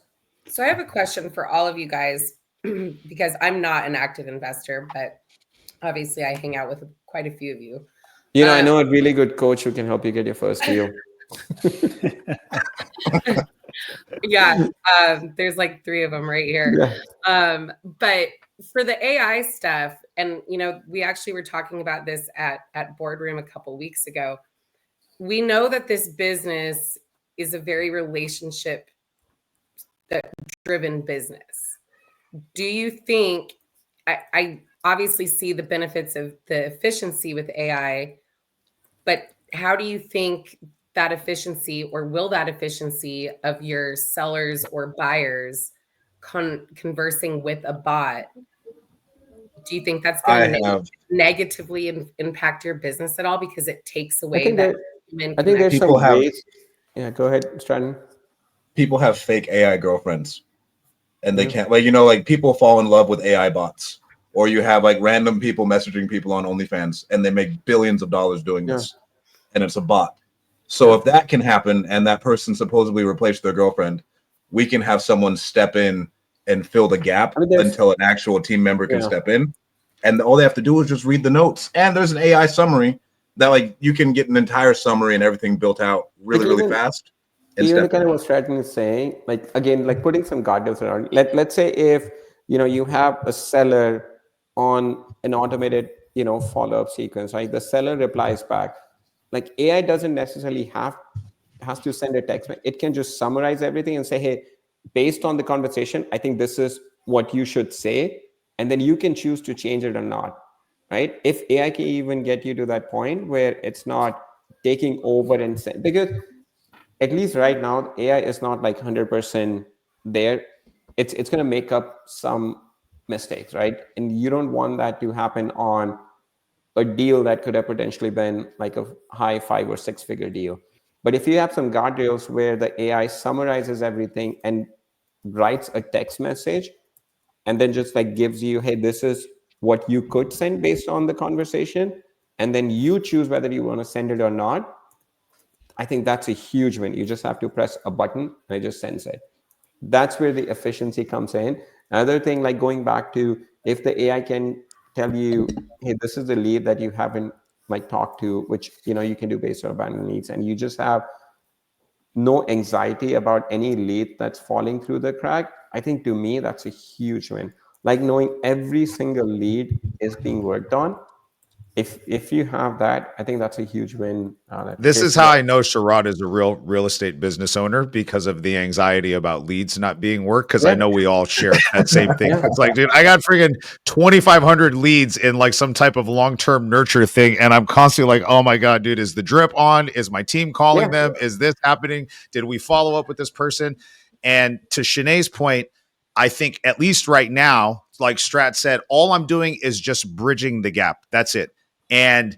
So I have a question for all of you guys, because I'm not an active investor, but obviously I hang out with quite a few of you. You know, I know a really good coach who can help you get your first deal. Yeah, there's like 3 of them right here. Yeah. But for the AI stuff, and you know, we actually were talking about this at Boardroom a couple weeks ago. We know that this business is a very relationship driven business. Do you think, I obviously see the benefits of the efficiency with AI, but how do you think that efficiency, or will that efficiency of your sellers or buyers conversing with a bot, do you think that's going to negatively impact your business at all, because it takes away that human connection? I think there's some ways. Yeah, go ahead, Stratton. People have fake AI girlfriends, and they can't, like, you know, like people fall in love with AI bots, or you have like random people messaging people on OnlyFans, and they make billions of dollars doing this, and it's a bot. So if that can happen, and that person supposedly replaced their girlfriend, we can have someone step in and fill the gap until an actual team member can step in. And all they have to do is just read the notes. And there's an AI summary that, like, you can get an entire summary and everything built out really fast. Even kind of what Stratton is saying, like, again, like putting some guardrails around. Let's say if, you know, you have a seller on an automated, you know, follow-up sequence, right? The seller replies back. Like, AI doesn't necessarily has to send a text. It can just summarize everything and say, hey, based on the conversation, I think this is what you should say. And then you can choose to change it or not, right? If AI can even get you to that point where it's not taking over and because at least right now, AI is not like 100% there. It's going to make up some mistakes, right? And you don't want that to happen on a deal that could have potentially been like a high 5 or 6 figure deal. But if you have some guardrails where the AI summarizes everything and writes a text message, and then just like gives you, hey, this is what you could send based on the conversation, and then you choose whether you want to send it or not, I think that's a huge win. You just have to press a button and it just sends it. That's where the efficiency comes in. Another thing, like going back to, if the AI can tell you, hey, this is the lead that you haven't like talked to, which, you know, you can do based on abandoned leads, and you just have no anxiety about any lead that's falling through the crack. I think to me, that's a huge win. Like knowing every single lead is being worked on. If you have that, I think that's a huge win. This is how I know Sharad is a real estate business owner, because of the anxiety about leads not being worked. Because I know we all share that same thing. It's like, dude, I got friggin' 2,500 leads in like some type of long-term nurture thing, and I'm constantly like, oh my god, dude, is the drip on? Is my team calling them? Is this happening? Did we follow up with this person? And to Shanae's point, I think at least right now, like Strat said, all I'm doing is just bridging the gap. That's it. And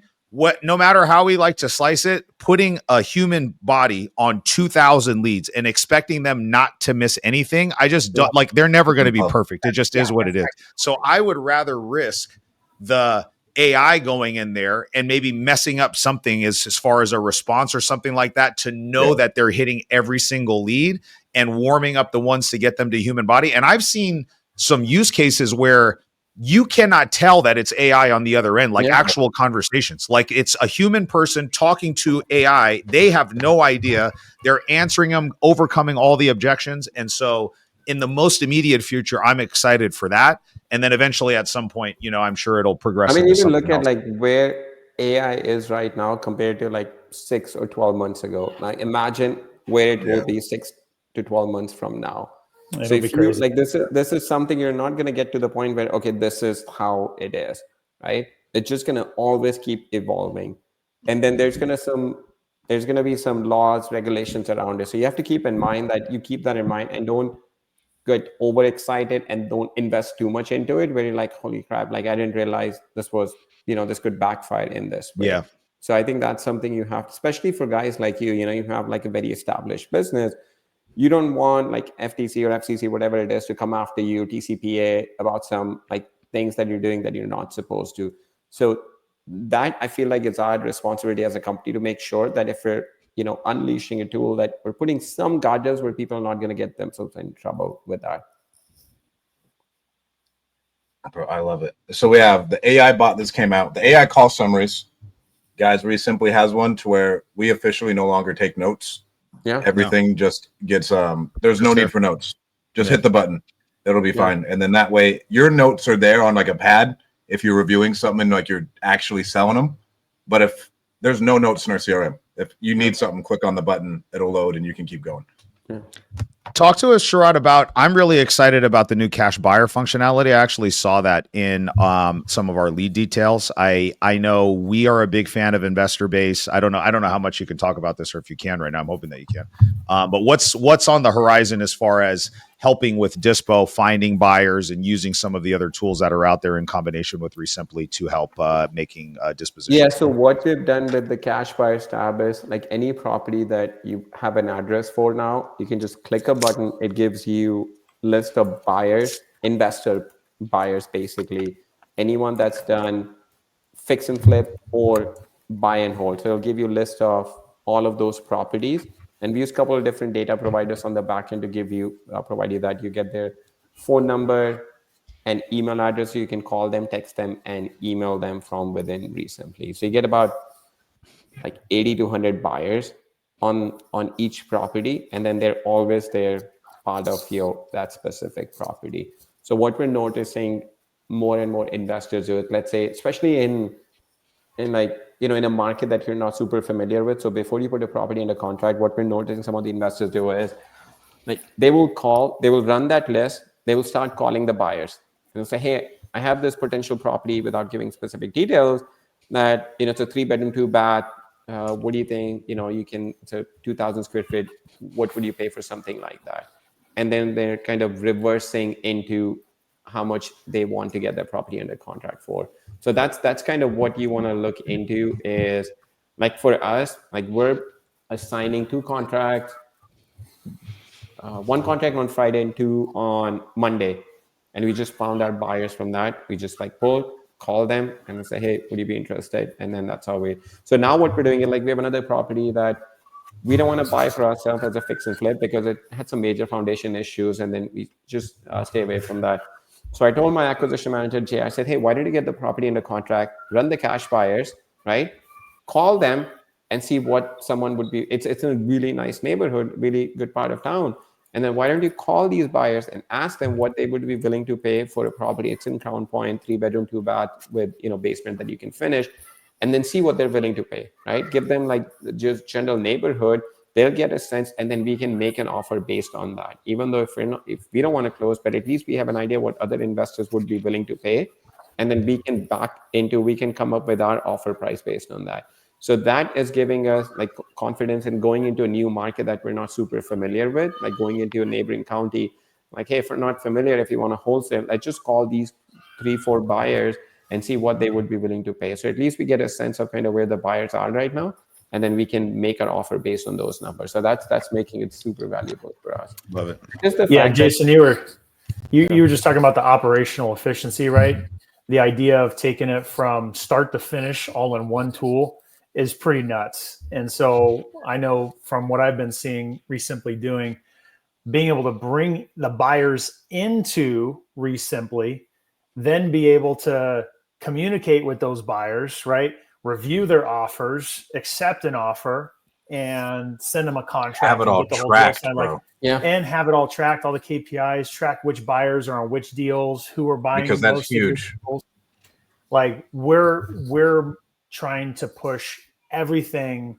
no matter how we like to slice it, putting a human body on 2,000 leads and expecting them not to miss anything, I just don't like, they're never going to be perfect. It just is what it is. So I would rather risk the AI going in there and maybe messing up something as far as a response or something like that, to know that they're hitting every single lead and warming up the ones to get them to human body. And I've seen some use cases where you cannot tell that it's AI on the other end, like actual conversations. Like it's a human person talking to AI. They have no idea. They're answering them, overcoming all the objections. And so in the most immediate future, I'm excited for that. And then eventually at some point, you know, I'm sure it'll progress. I mean, even look at like where AI is right now compared to like 6 or 12 months ago. Like imagine where it will Yeah. be 6 to 12 months from now. It'll So be if you crazy. like this is something you're not going to get to the point where, okay, this is how it is, right? It's just going to always keep evolving. And then there's going to be some laws, regulations around it. So you have to keep in mind that you keep that in mind and don't get overexcited and don't invest too much into it where you're like, holy crap, like I didn't realize this was, this could backfire in this way. Yeah. So I think that's something you have, especially for guys like you have like a very established business. You don't want like FTC or FCC, whatever it is, to come after you, TCPA, about some like things that you're doing that you're not supposed to. So that I feel like it's our responsibility as a company to make sure that if we're unleashing a tool, that we're putting some guardrails where people are not going to get themselves in trouble with that. Bro, I love it. So we have the AI bot that's came out, the AI call summaries. Guys, RESimpli has one to where we officially no longer take notes. Yeah. Everything just gets there's no need for notes. Just hit the button. It'll be fine. And then that way your notes are there on like a pad if you're reviewing something like you're actually selling them. But if there's no notes in our CRM, if you need something, click on the button, it'll load and you can keep going. Yeah. Talk to us, Sharad, about, I'm really excited about the new cash buyer functionality. I actually saw that in some of our lead details. I know we are a big fan of Investor Base. I don't know how much you can talk about this, or if you can right now. I'm hoping that you can. But what's on the horizon as far as helping with Dispo, finding buyers, and using some of the other tools that are out there in combination with RESimpli to help making dispositions? Yeah, so what we've done with the cash buyers tab is like any property that you have an address for now, you can just click a button. It gives you list of buyers, investor buyers, basically anyone that's done fix and flip or buy and hold. So it'll give you a list of all of those properties. And we use a couple of different data providers on the back end to give you, provide you that. You get their phone number and email address, so you can call them, text them, and email them from within RESimpli. So you get about like 80 to 100 buyers on each property, and then they're always there part of that specific property. So what we're noticing more and more investors do it, let's say, especially in like, in a market that you're not super familiar with. So before you put a property under contract, what we're noticing some of the investors do is like they will run that list, they will start calling the buyers. They'll say, hey, I have this potential property, without giving specific details, that it's a 3-bedroom, 2-bath. What do you think? It's a 2,000 square feet. What would you pay for something like that? And then they're kind of reversing into how much they want to get their property under contract for. So that's kind of what you want to look into. Is like for us, like we're assigning 2 contracts, 1 contract on Friday and 2 on Monday. And we just found our buyers from that. We just like call them and say, hey, would you be interested? And then that's how so now what we're doing is like, we have another property that we don't want to buy for ourselves as a fix and flip because it had some major foundation issues. And then we just stay away from that. So I told my acquisition manager, Jay, I said, hey, why don't you get the property under contract, run the cash buyers, right? Call them and see what someone would be. It's a really nice neighborhood, really good part of town. And then why don't you call these buyers and ask them what they would be willing to pay for a property? It's in Crown Point, 3-bedroom, 2-bath with basement that you can finish, and then see what they're willing to pay, right? Give them like just general neighborhood. They'll get a sense, and then we can make an offer based on that. Even though if we don't want to close, but at least we have an idea what other investors would be willing to pay, and then we can come up with our offer price based on that. So that is giving us like confidence in going into a new market that we're not super familiar with, like going into a neighboring county. Like, hey, if we're not familiar, if you want to wholesale, let's just call these 3-4 buyers and see what they would be willing to pay. So at least we get a sense of kind of where the buyers are right now, and then we can make our offer based on those numbers. So that's making it super valuable for us. Love it. Just the Yeah, fact Jason, you were just talking about the operational efficiency, right? The idea of taking it from start to finish all in one tool is pretty nuts. And so I know from what I've been seeing RESimpli doing, being able to bring the buyers into RESimpli, then be able to communicate with those buyers, right? Review their offers, accept an offer, and send them a contract. Have it all tracked, bro. And have it all tracked, all the KPIs, track which buyers are on which deals, who are buying. Because that's huge. Like we're trying to push everything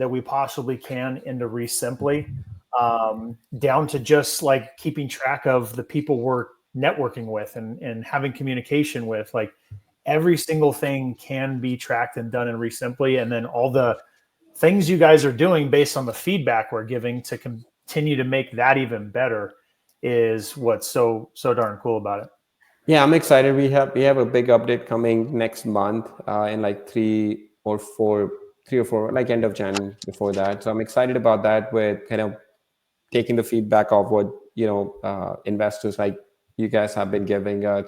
that we possibly can into RESimpli, down to just like keeping track of the people we're networking with and having communication with. Like every single thing can be tracked and done in RESimpli, and then all the things you guys are doing based on the feedback we're giving to continue to make that even better is what's so darn cool about it. Yeah, I'm excited. We have a big update coming next month, in like 3 or 4, like end of Jan before that. So I'm excited about that. With kind of taking the feedback of what investors like you guys have been giving us,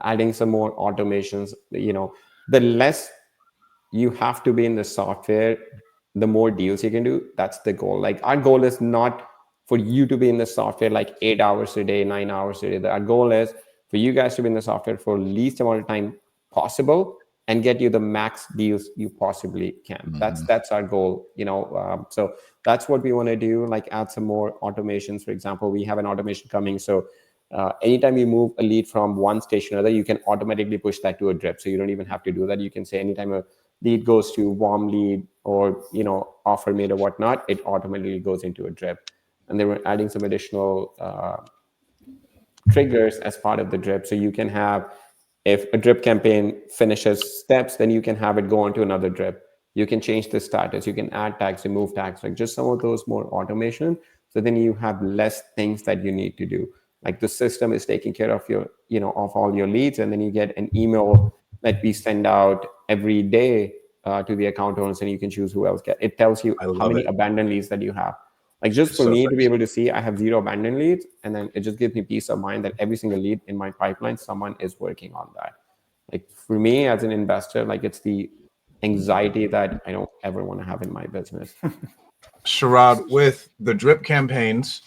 adding some more automations. The less you have to be in the software, the more deals you can do. That's the goal. Like our goal is not for you to be in the software like 8 hours a day, 9 hours a day. Our goal is for you guys to be in the software for least amount of time possible and get you the max deals you possibly can. Mm-hmm. That's our goal. So that's what we want to do. Like add some more automations. For example, we have an automation coming. So anytime you move a lead from one stage to another, you can automatically push that to a drip. So you don't even have to do that. You can say anytime a lead goes to warm lead or offer made or whatnot, it automatically goes into a drip. And then we're adding some additional triggers as part of the drip. So you can have, if a drip campaign finishes steps, then you can have it go on to another drip. You can change the status. You can add tags, remove tags, like just some of those more automation. So then you have less things that you need to do. Like the system is taking care of your, of all your leads, and then you get an email that we send out every day to the account owners, and you can choose who else it tells you how many abandoned leads that you have. Like just for me to be able to see I have 0 abandoned leads, and then it just gives me peace of mind that every single lead in my pipeline, someone is working on that. Like for me as an investor, like it's the anxiety that I don't ever want to have in my business. Sharad, with the drip campaigns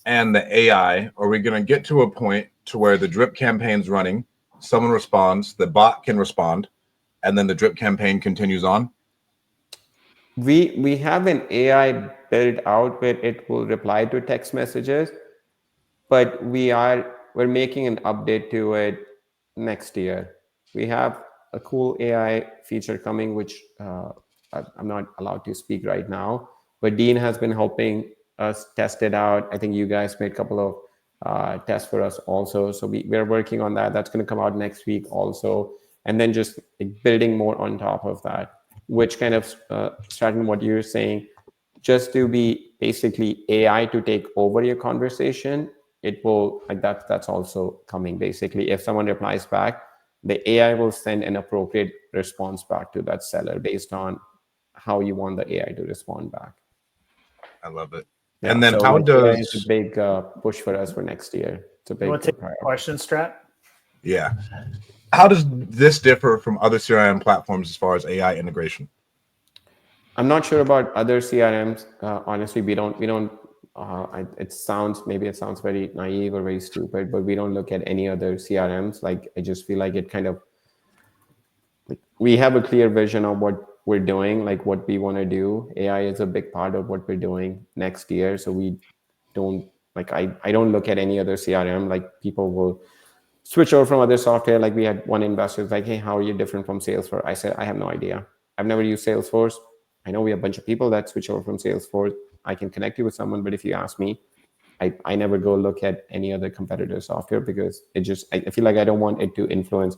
and the AI, are we going to get to a point to where the drip campaign's running, someone responds, the bot can respond, and then the drip campaign continues on? We have an AI built out where it will reply to text messages, but we're making an update to it next year. We have a cool AI feature coming, which I'm not allowed to speak right now, but Dean has been helping us test it out. I think you guys made a couple of tests for us also. So we're working on that. That's going to come out next week also. And then just building more on top of that, which kind of starting what you're saying, just to be basically AI to take over your conversation. It will, like that's also coming. Basically, if someone replies back, the AI will send an appropriate response back to that seller based on how you want the AI to respond back. I love it. Yeah, and then so how like does AI is a big push for us for next year? It's a big You want to take a question, Strat? Yeah. How does this differ from other CRM platforms as far as AI integration? I'm not sure about other CRMs. Honestly, we don't. It sounds very naive or very stupid, but we don't look at any other CRMs. Like I just feel like it kind of, like, we have a clear vision of what we're doing, like what we want to do. AI is a big part of what we're doing next year. So we don't I don't look at any other CRM. Like people will switch over from other software. Like we had one investor like, hey, how are you different from Salesforce? I said, I have no idea. I've never used Salesforce. I know we have a bunch of people that switch over from Salesforce. I can connect you with someone, but if you ask me, I never go look at any other competitor software because I feel like I don't want it to influence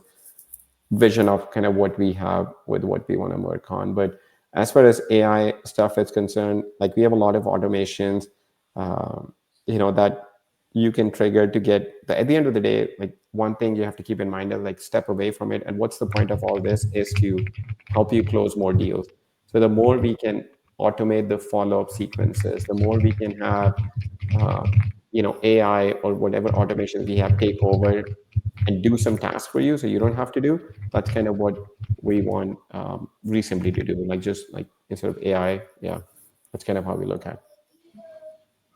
vision of kind of what we have with what we want to work on. But as far as AI stuff is concerned, like we have a lot of automations, that you can trigger to get at the end of the day, like one thing you have to keep in mind is like step away from it. And what's the point of all this is to help you close more deals. So the more we can automate the follow-up sequences, the more we can have, AI or whatever automations we have take over and do some tasks for you so you don't have to do. That's kind of what we want RESimpli to do. Like just like instead of AI, yeah, that's kind of how we look at it.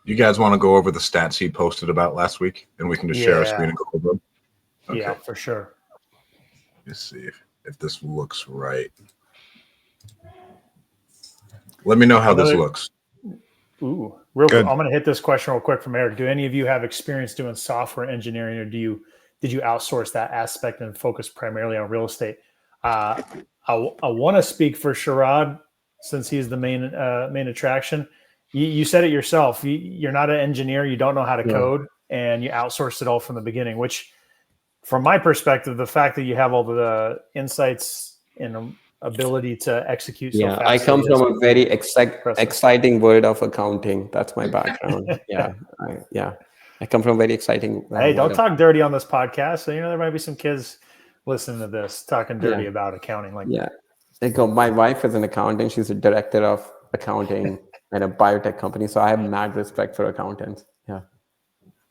You guys want to go over the stats he posted about last week, and we can just share our screen and go over them? Okay. Yeah, for sure. Let's see if this looks right. Let me know how this looks. Ooh, I'm going to hit this question real quick from Eric. Do any of you have experience doing software engineering, or did you outsource that aspect and focus primarily on real estate? I want to speak for Sharad. since he's the main attraction. You said it yourself. You're not an engineer. You don't know how to code, and you outsourced it all from the beginning. Which, from my perspective, the fact that you have all the insights and ability to execute so fast. I come from a very exciting world of accounting. That's my background. I come from very exciting. Hey, don't talk dirty on this podcast. So, there might be some kids listening to this talking dirty about accounting. My wife is an accountant. She's a director of accounting at a biotech company. So I have mad respect for accountants. Yeah.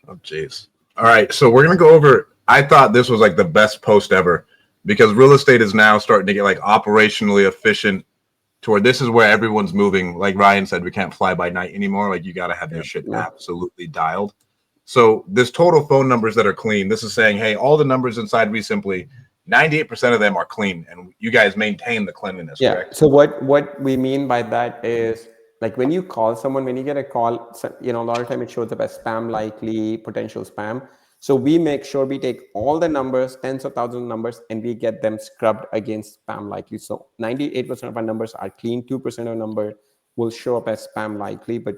Oh, jeez. All right. So we're going to go over, I thought this was like the best post ever because real estate is now starting to get like operationally efficient to where this is where everyone's moving. Like Ryan said, we can't fly by night anymore. Like you got to have your shit absolutely dialed. So this total phone numbers that are clean, this is saying, hey, all the numbers inside RESimpli, 98% of them are clean, and you guys maintain the cleanliness, correct? So what we mean by that is, like when you call someone, when you get a call, a lot of time it shows up as spam likely, potential spam. So we make sure we take all the numbers, tens of thousands of numbers, and we get them scrubbed against spam likely. So 98% of our numbers are clean. 2% of number will show up as spam likely, but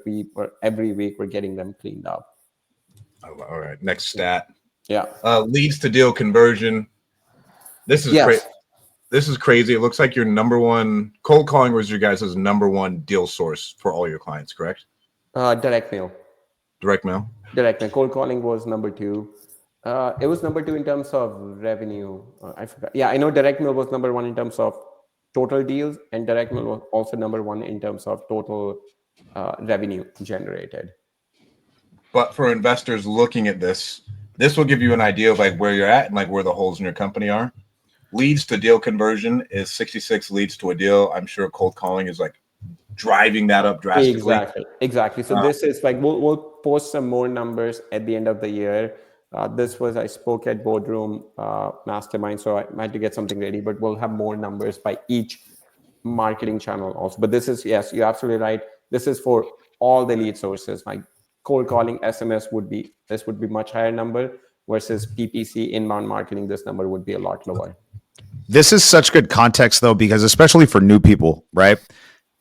every week we're getting them cleaned up. All right. Next stat. Yeah. Leads to deal conversion. This is crazy. This is crazy. It looks like your number one cold calling was your guys' number one deal source for all your clients, correct? Direct mail. Direct mail. Direct mail. Cold calling was number 2. It was number 2 in terms of revenue. I forgot. Yeah, I know direct mail was number 1 in terms of total deals, and direct mail was also number 1 in terms of total revenue generated. But for investors looking at this will give you an idea of like where you're at and like where the holes in your company are. Leads to deal conversion is 66 leads to a deal. I'm sure cold calling is like driving that up drastically. Exactly. So this is like, we'll post some more numbers at the end of the year. I spoke at Boardroom Mastermind, so I had to get something ready, but we'll have more numbers by each marketing channel also. But this is, yes, you're absolutely right. This is for all the lead sources. Like cold calling, SMS would be much higher number versus PPC, inbound marketing. This number would be a lot lower. This is such good context, though, because especially for new people, right?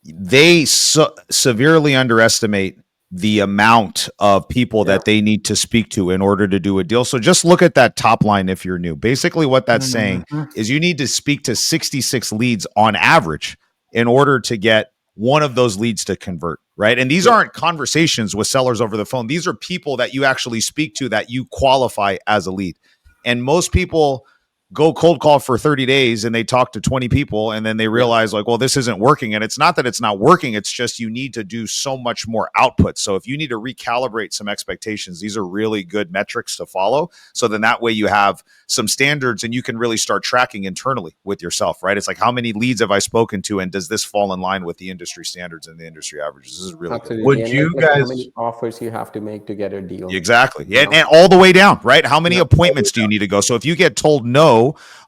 They severely underestimate the amount of people that they need to speak to in order to do a deal. So just look at that top line if you're new. Basically, what that's saying is you need to speak to 66 leads on average in order to get one of those leads to convert, right? And these aren't conversations with sellers over the phone. These are people that you actually speak to that you qualify as a lead. And most people go cold call for 30 days and they talk to 20 people and then they realize like, well, this isn't working. And it's not that it's not working. It's just you need to do so much more output. So if you need to recalibrate some expectations, these are really good metrics to follow. So then that way you have some standards and you can really start tracking internally with yourself, right? It's like, how many leads have I spoken to? And does this fall in line with the industry standards and the industry averages? This is really good. Would you guys, how many offers you have to make to get a deal? Exactly. Yeah. And all the way down, right? How many appointments do you need to go? So if you get told no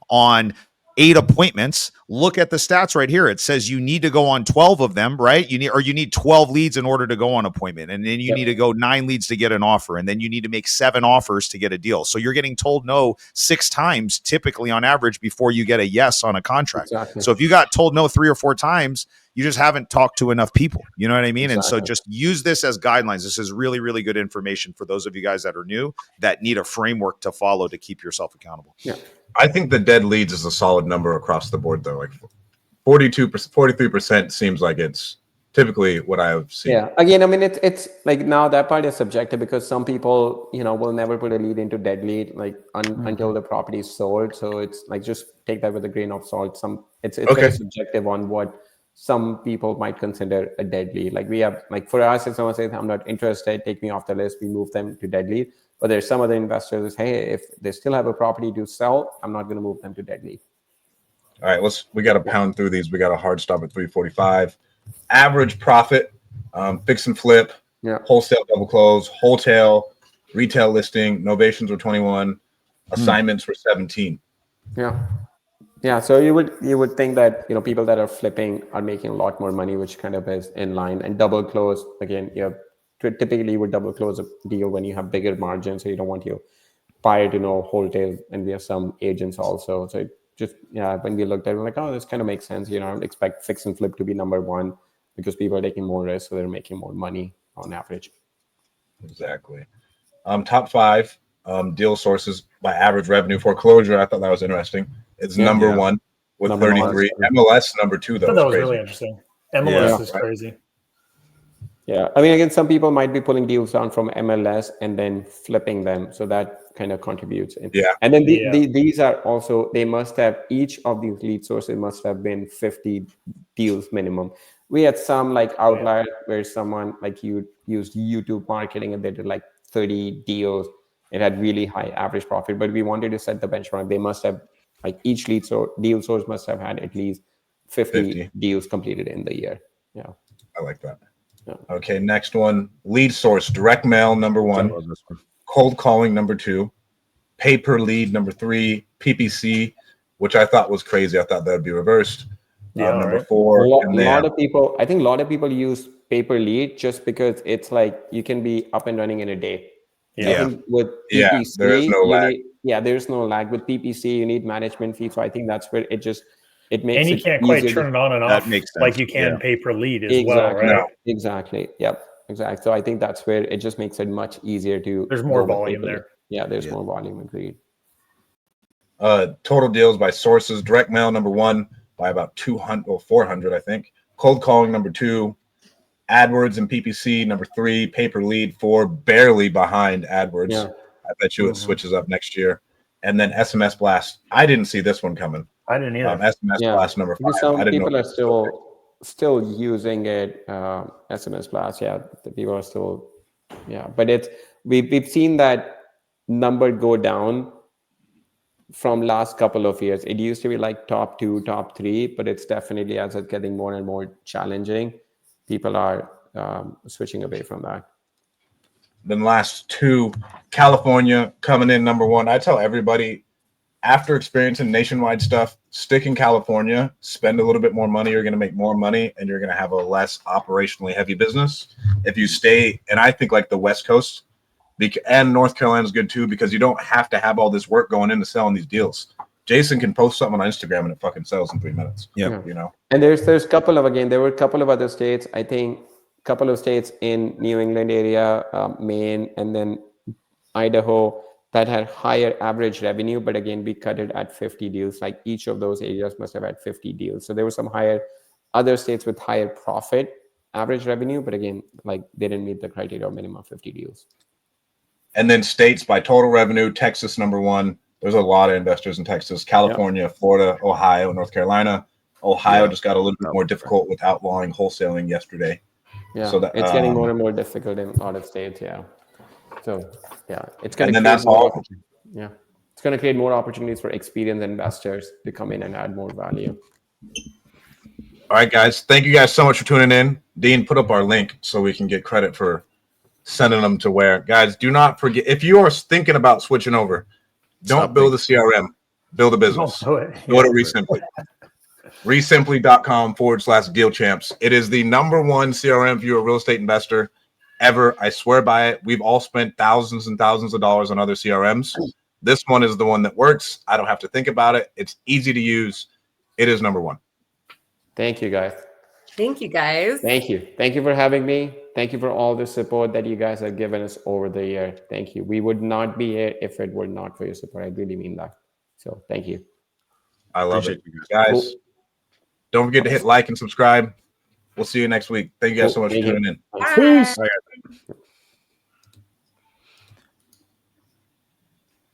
on 8 appointments, look at the stats right here. It says you need to go on 12 of them, right? You need 12 leads in order to go on appointment. And then you need to go 9 leads to get an offer. And then you need to make 7 offers to get a deal. So you're getting told no 6 times typically on average before you get a yes on a contract. Exactly. So if you got told no 3 or 4 times, you just haven't talked to enough people. You know what I mean? Exactly. And so just use this as guidelines. This is really, really good information for those of you guys that are new that need a framework to follow to keep yourself accountable. Yeah. I think the dead leads is a solid number across the board, though. Like 42%, 43% seems like it's typically what I've seen. Yeah. Again, I mean, it's like now that part is subjective because some people, will never put a lead into dead lead until the property is sold. So it's like, just take that with a grain of salt. It's very subjective on what some people might consider a dead lead. Like we have, like for us, if someone says, I'm not interested, take me off the list, we move them to dead lead. But there's some other investors, hey, if they still have a property to sell, I'm not going to move them to dead lead. All right, we got to pound through these. We got a hard stop at 345. Average profit, fix and flip, wholesale double close, wholesale, retail listing, novations were 21, assignments were 17. Yeah. So you would think that people that are flipping are making a lot more money, which kind of is in line. And double close, again, typically you would double close a deal when you have bigger margins, so you don't want your buyer to know wholesale. And we have some agents also, so just when we looked at it, we're like, oh, this kind of makes sense. I don't expect fix and flip to be number one because people are taking more risk, so they're making more money on average. Exactly. Top 5 deal sources by average revenue foreclosure. I thought that was interesting. It's number one with Number 33. one. MLS number 2 though. That was crazy. really interesting. MLS is crazy. Yeah, I mean, again, some people might be pulling deals down from MLS and then flipping them, so that kind of contributes. And then these are also, they must have, each of these lead sources must have been 50 deals minimum. We had some like outlier where someone like you used YouTube marketing and they did like 30 deals. It had really high average profit, but we wanted to set the benchmark. They must have, like each deal source must have had at least 50 deals completed in the year. Yeah, I like that. Yeah. Okay, next one. Lead source, direct mail, number 1. Cold calling, number 2. Pay per lead, number 3. PPC, which I thought was crazy. I thought that would be reversed. Number 4. I think a lot of people use pay per lead just because it's like you can be up and running in a day. I think with PPC, there is no lag. There's no lag. With PPC, you need management fees. So I think that's where it makes and you it can't quite turn it on and off like you can pay per lead as well, right? No. Exactly. Yep. Exactly. So I think that's where it just makes it much easier to. There's more volume there. Yeah, there's more volume in lead. Total deals by sources: direct mail number 1 by about 200 or 400, I think. Cold calling number 2. AdWords and PPC number 3. Pay per lead 4, barely behind AdWords. Yeah. I bet you it switches up next year. And then SMS blast. I didn't see this one coming. I didn't either. SMS blast number 5. Some people are still using it. SMS blast, the people are still, but we've seen that number go down from last couple of years. It used to be like top 2, top 3, but it's definitely, as it's getting more and more challenging, people are switching away from that. Then last 2, California coming in number 1. I tell everybody, after experiencing nationwide stuff, stick in California, spend a little bit more money, you're going to make more money, and you're going to have a less operationally heavy business. If you stay, and I think like the West Coast, and North Carolina is good too, because you don't have to have all this work going into selling these deals. Jason can post something on Instagram and it fucking sells in 3 minutes. Yeah. And there were a couple of other states, I think a couple of states in New England area, Maine, and then Idaho, that had higher average revenue, but again, we cut it at 50 deals. Like each of those areas must have had 50 deals. So there were some other states with higher profit average revenue, but again, like they didn't meet the criteria of minimum 50 deals. And then states by total revenue, Texas number 1. There's a lot of investors in Texas, California, Florida, Ohio, North Carolina. Ohio just got a little bit more difficult with outlawing wholesaling yesterday. Yeah, so it's getting more and more difficult in a lot of states. Yeah. So it's going to. And then that's all. Yeah, it's going to create more opportunities for experienced investors to come in and add more value. All right, guys. Thank you guys so much for tuning in. Dean, put up our link so we can get credit for sending them to where. Guys, do not forget, if you are thinking about switching over, don't build a CRM, build a business. Go to RESimpli. RESimpli.com/deal champs. It is the number 1 CRM if you're a real estate investor ever. I swear by it. We've all spent thousands and thousands of dollars on other CRMs. This one is the one that works. I don't have to think about it. It's easy to use. It is number 1. Thank you, guys. Thank you, guys. Thank you. Thank you for having me. Thank you for all the support that you guys have given us over the year. Thank you. We would not be here if it were not for your support. I really mean that. So thank you. I love it. Guys, cool. Don't forget to hit like and subscribe. We'll see you next week. Thank you guys so much for tuning in. Peace.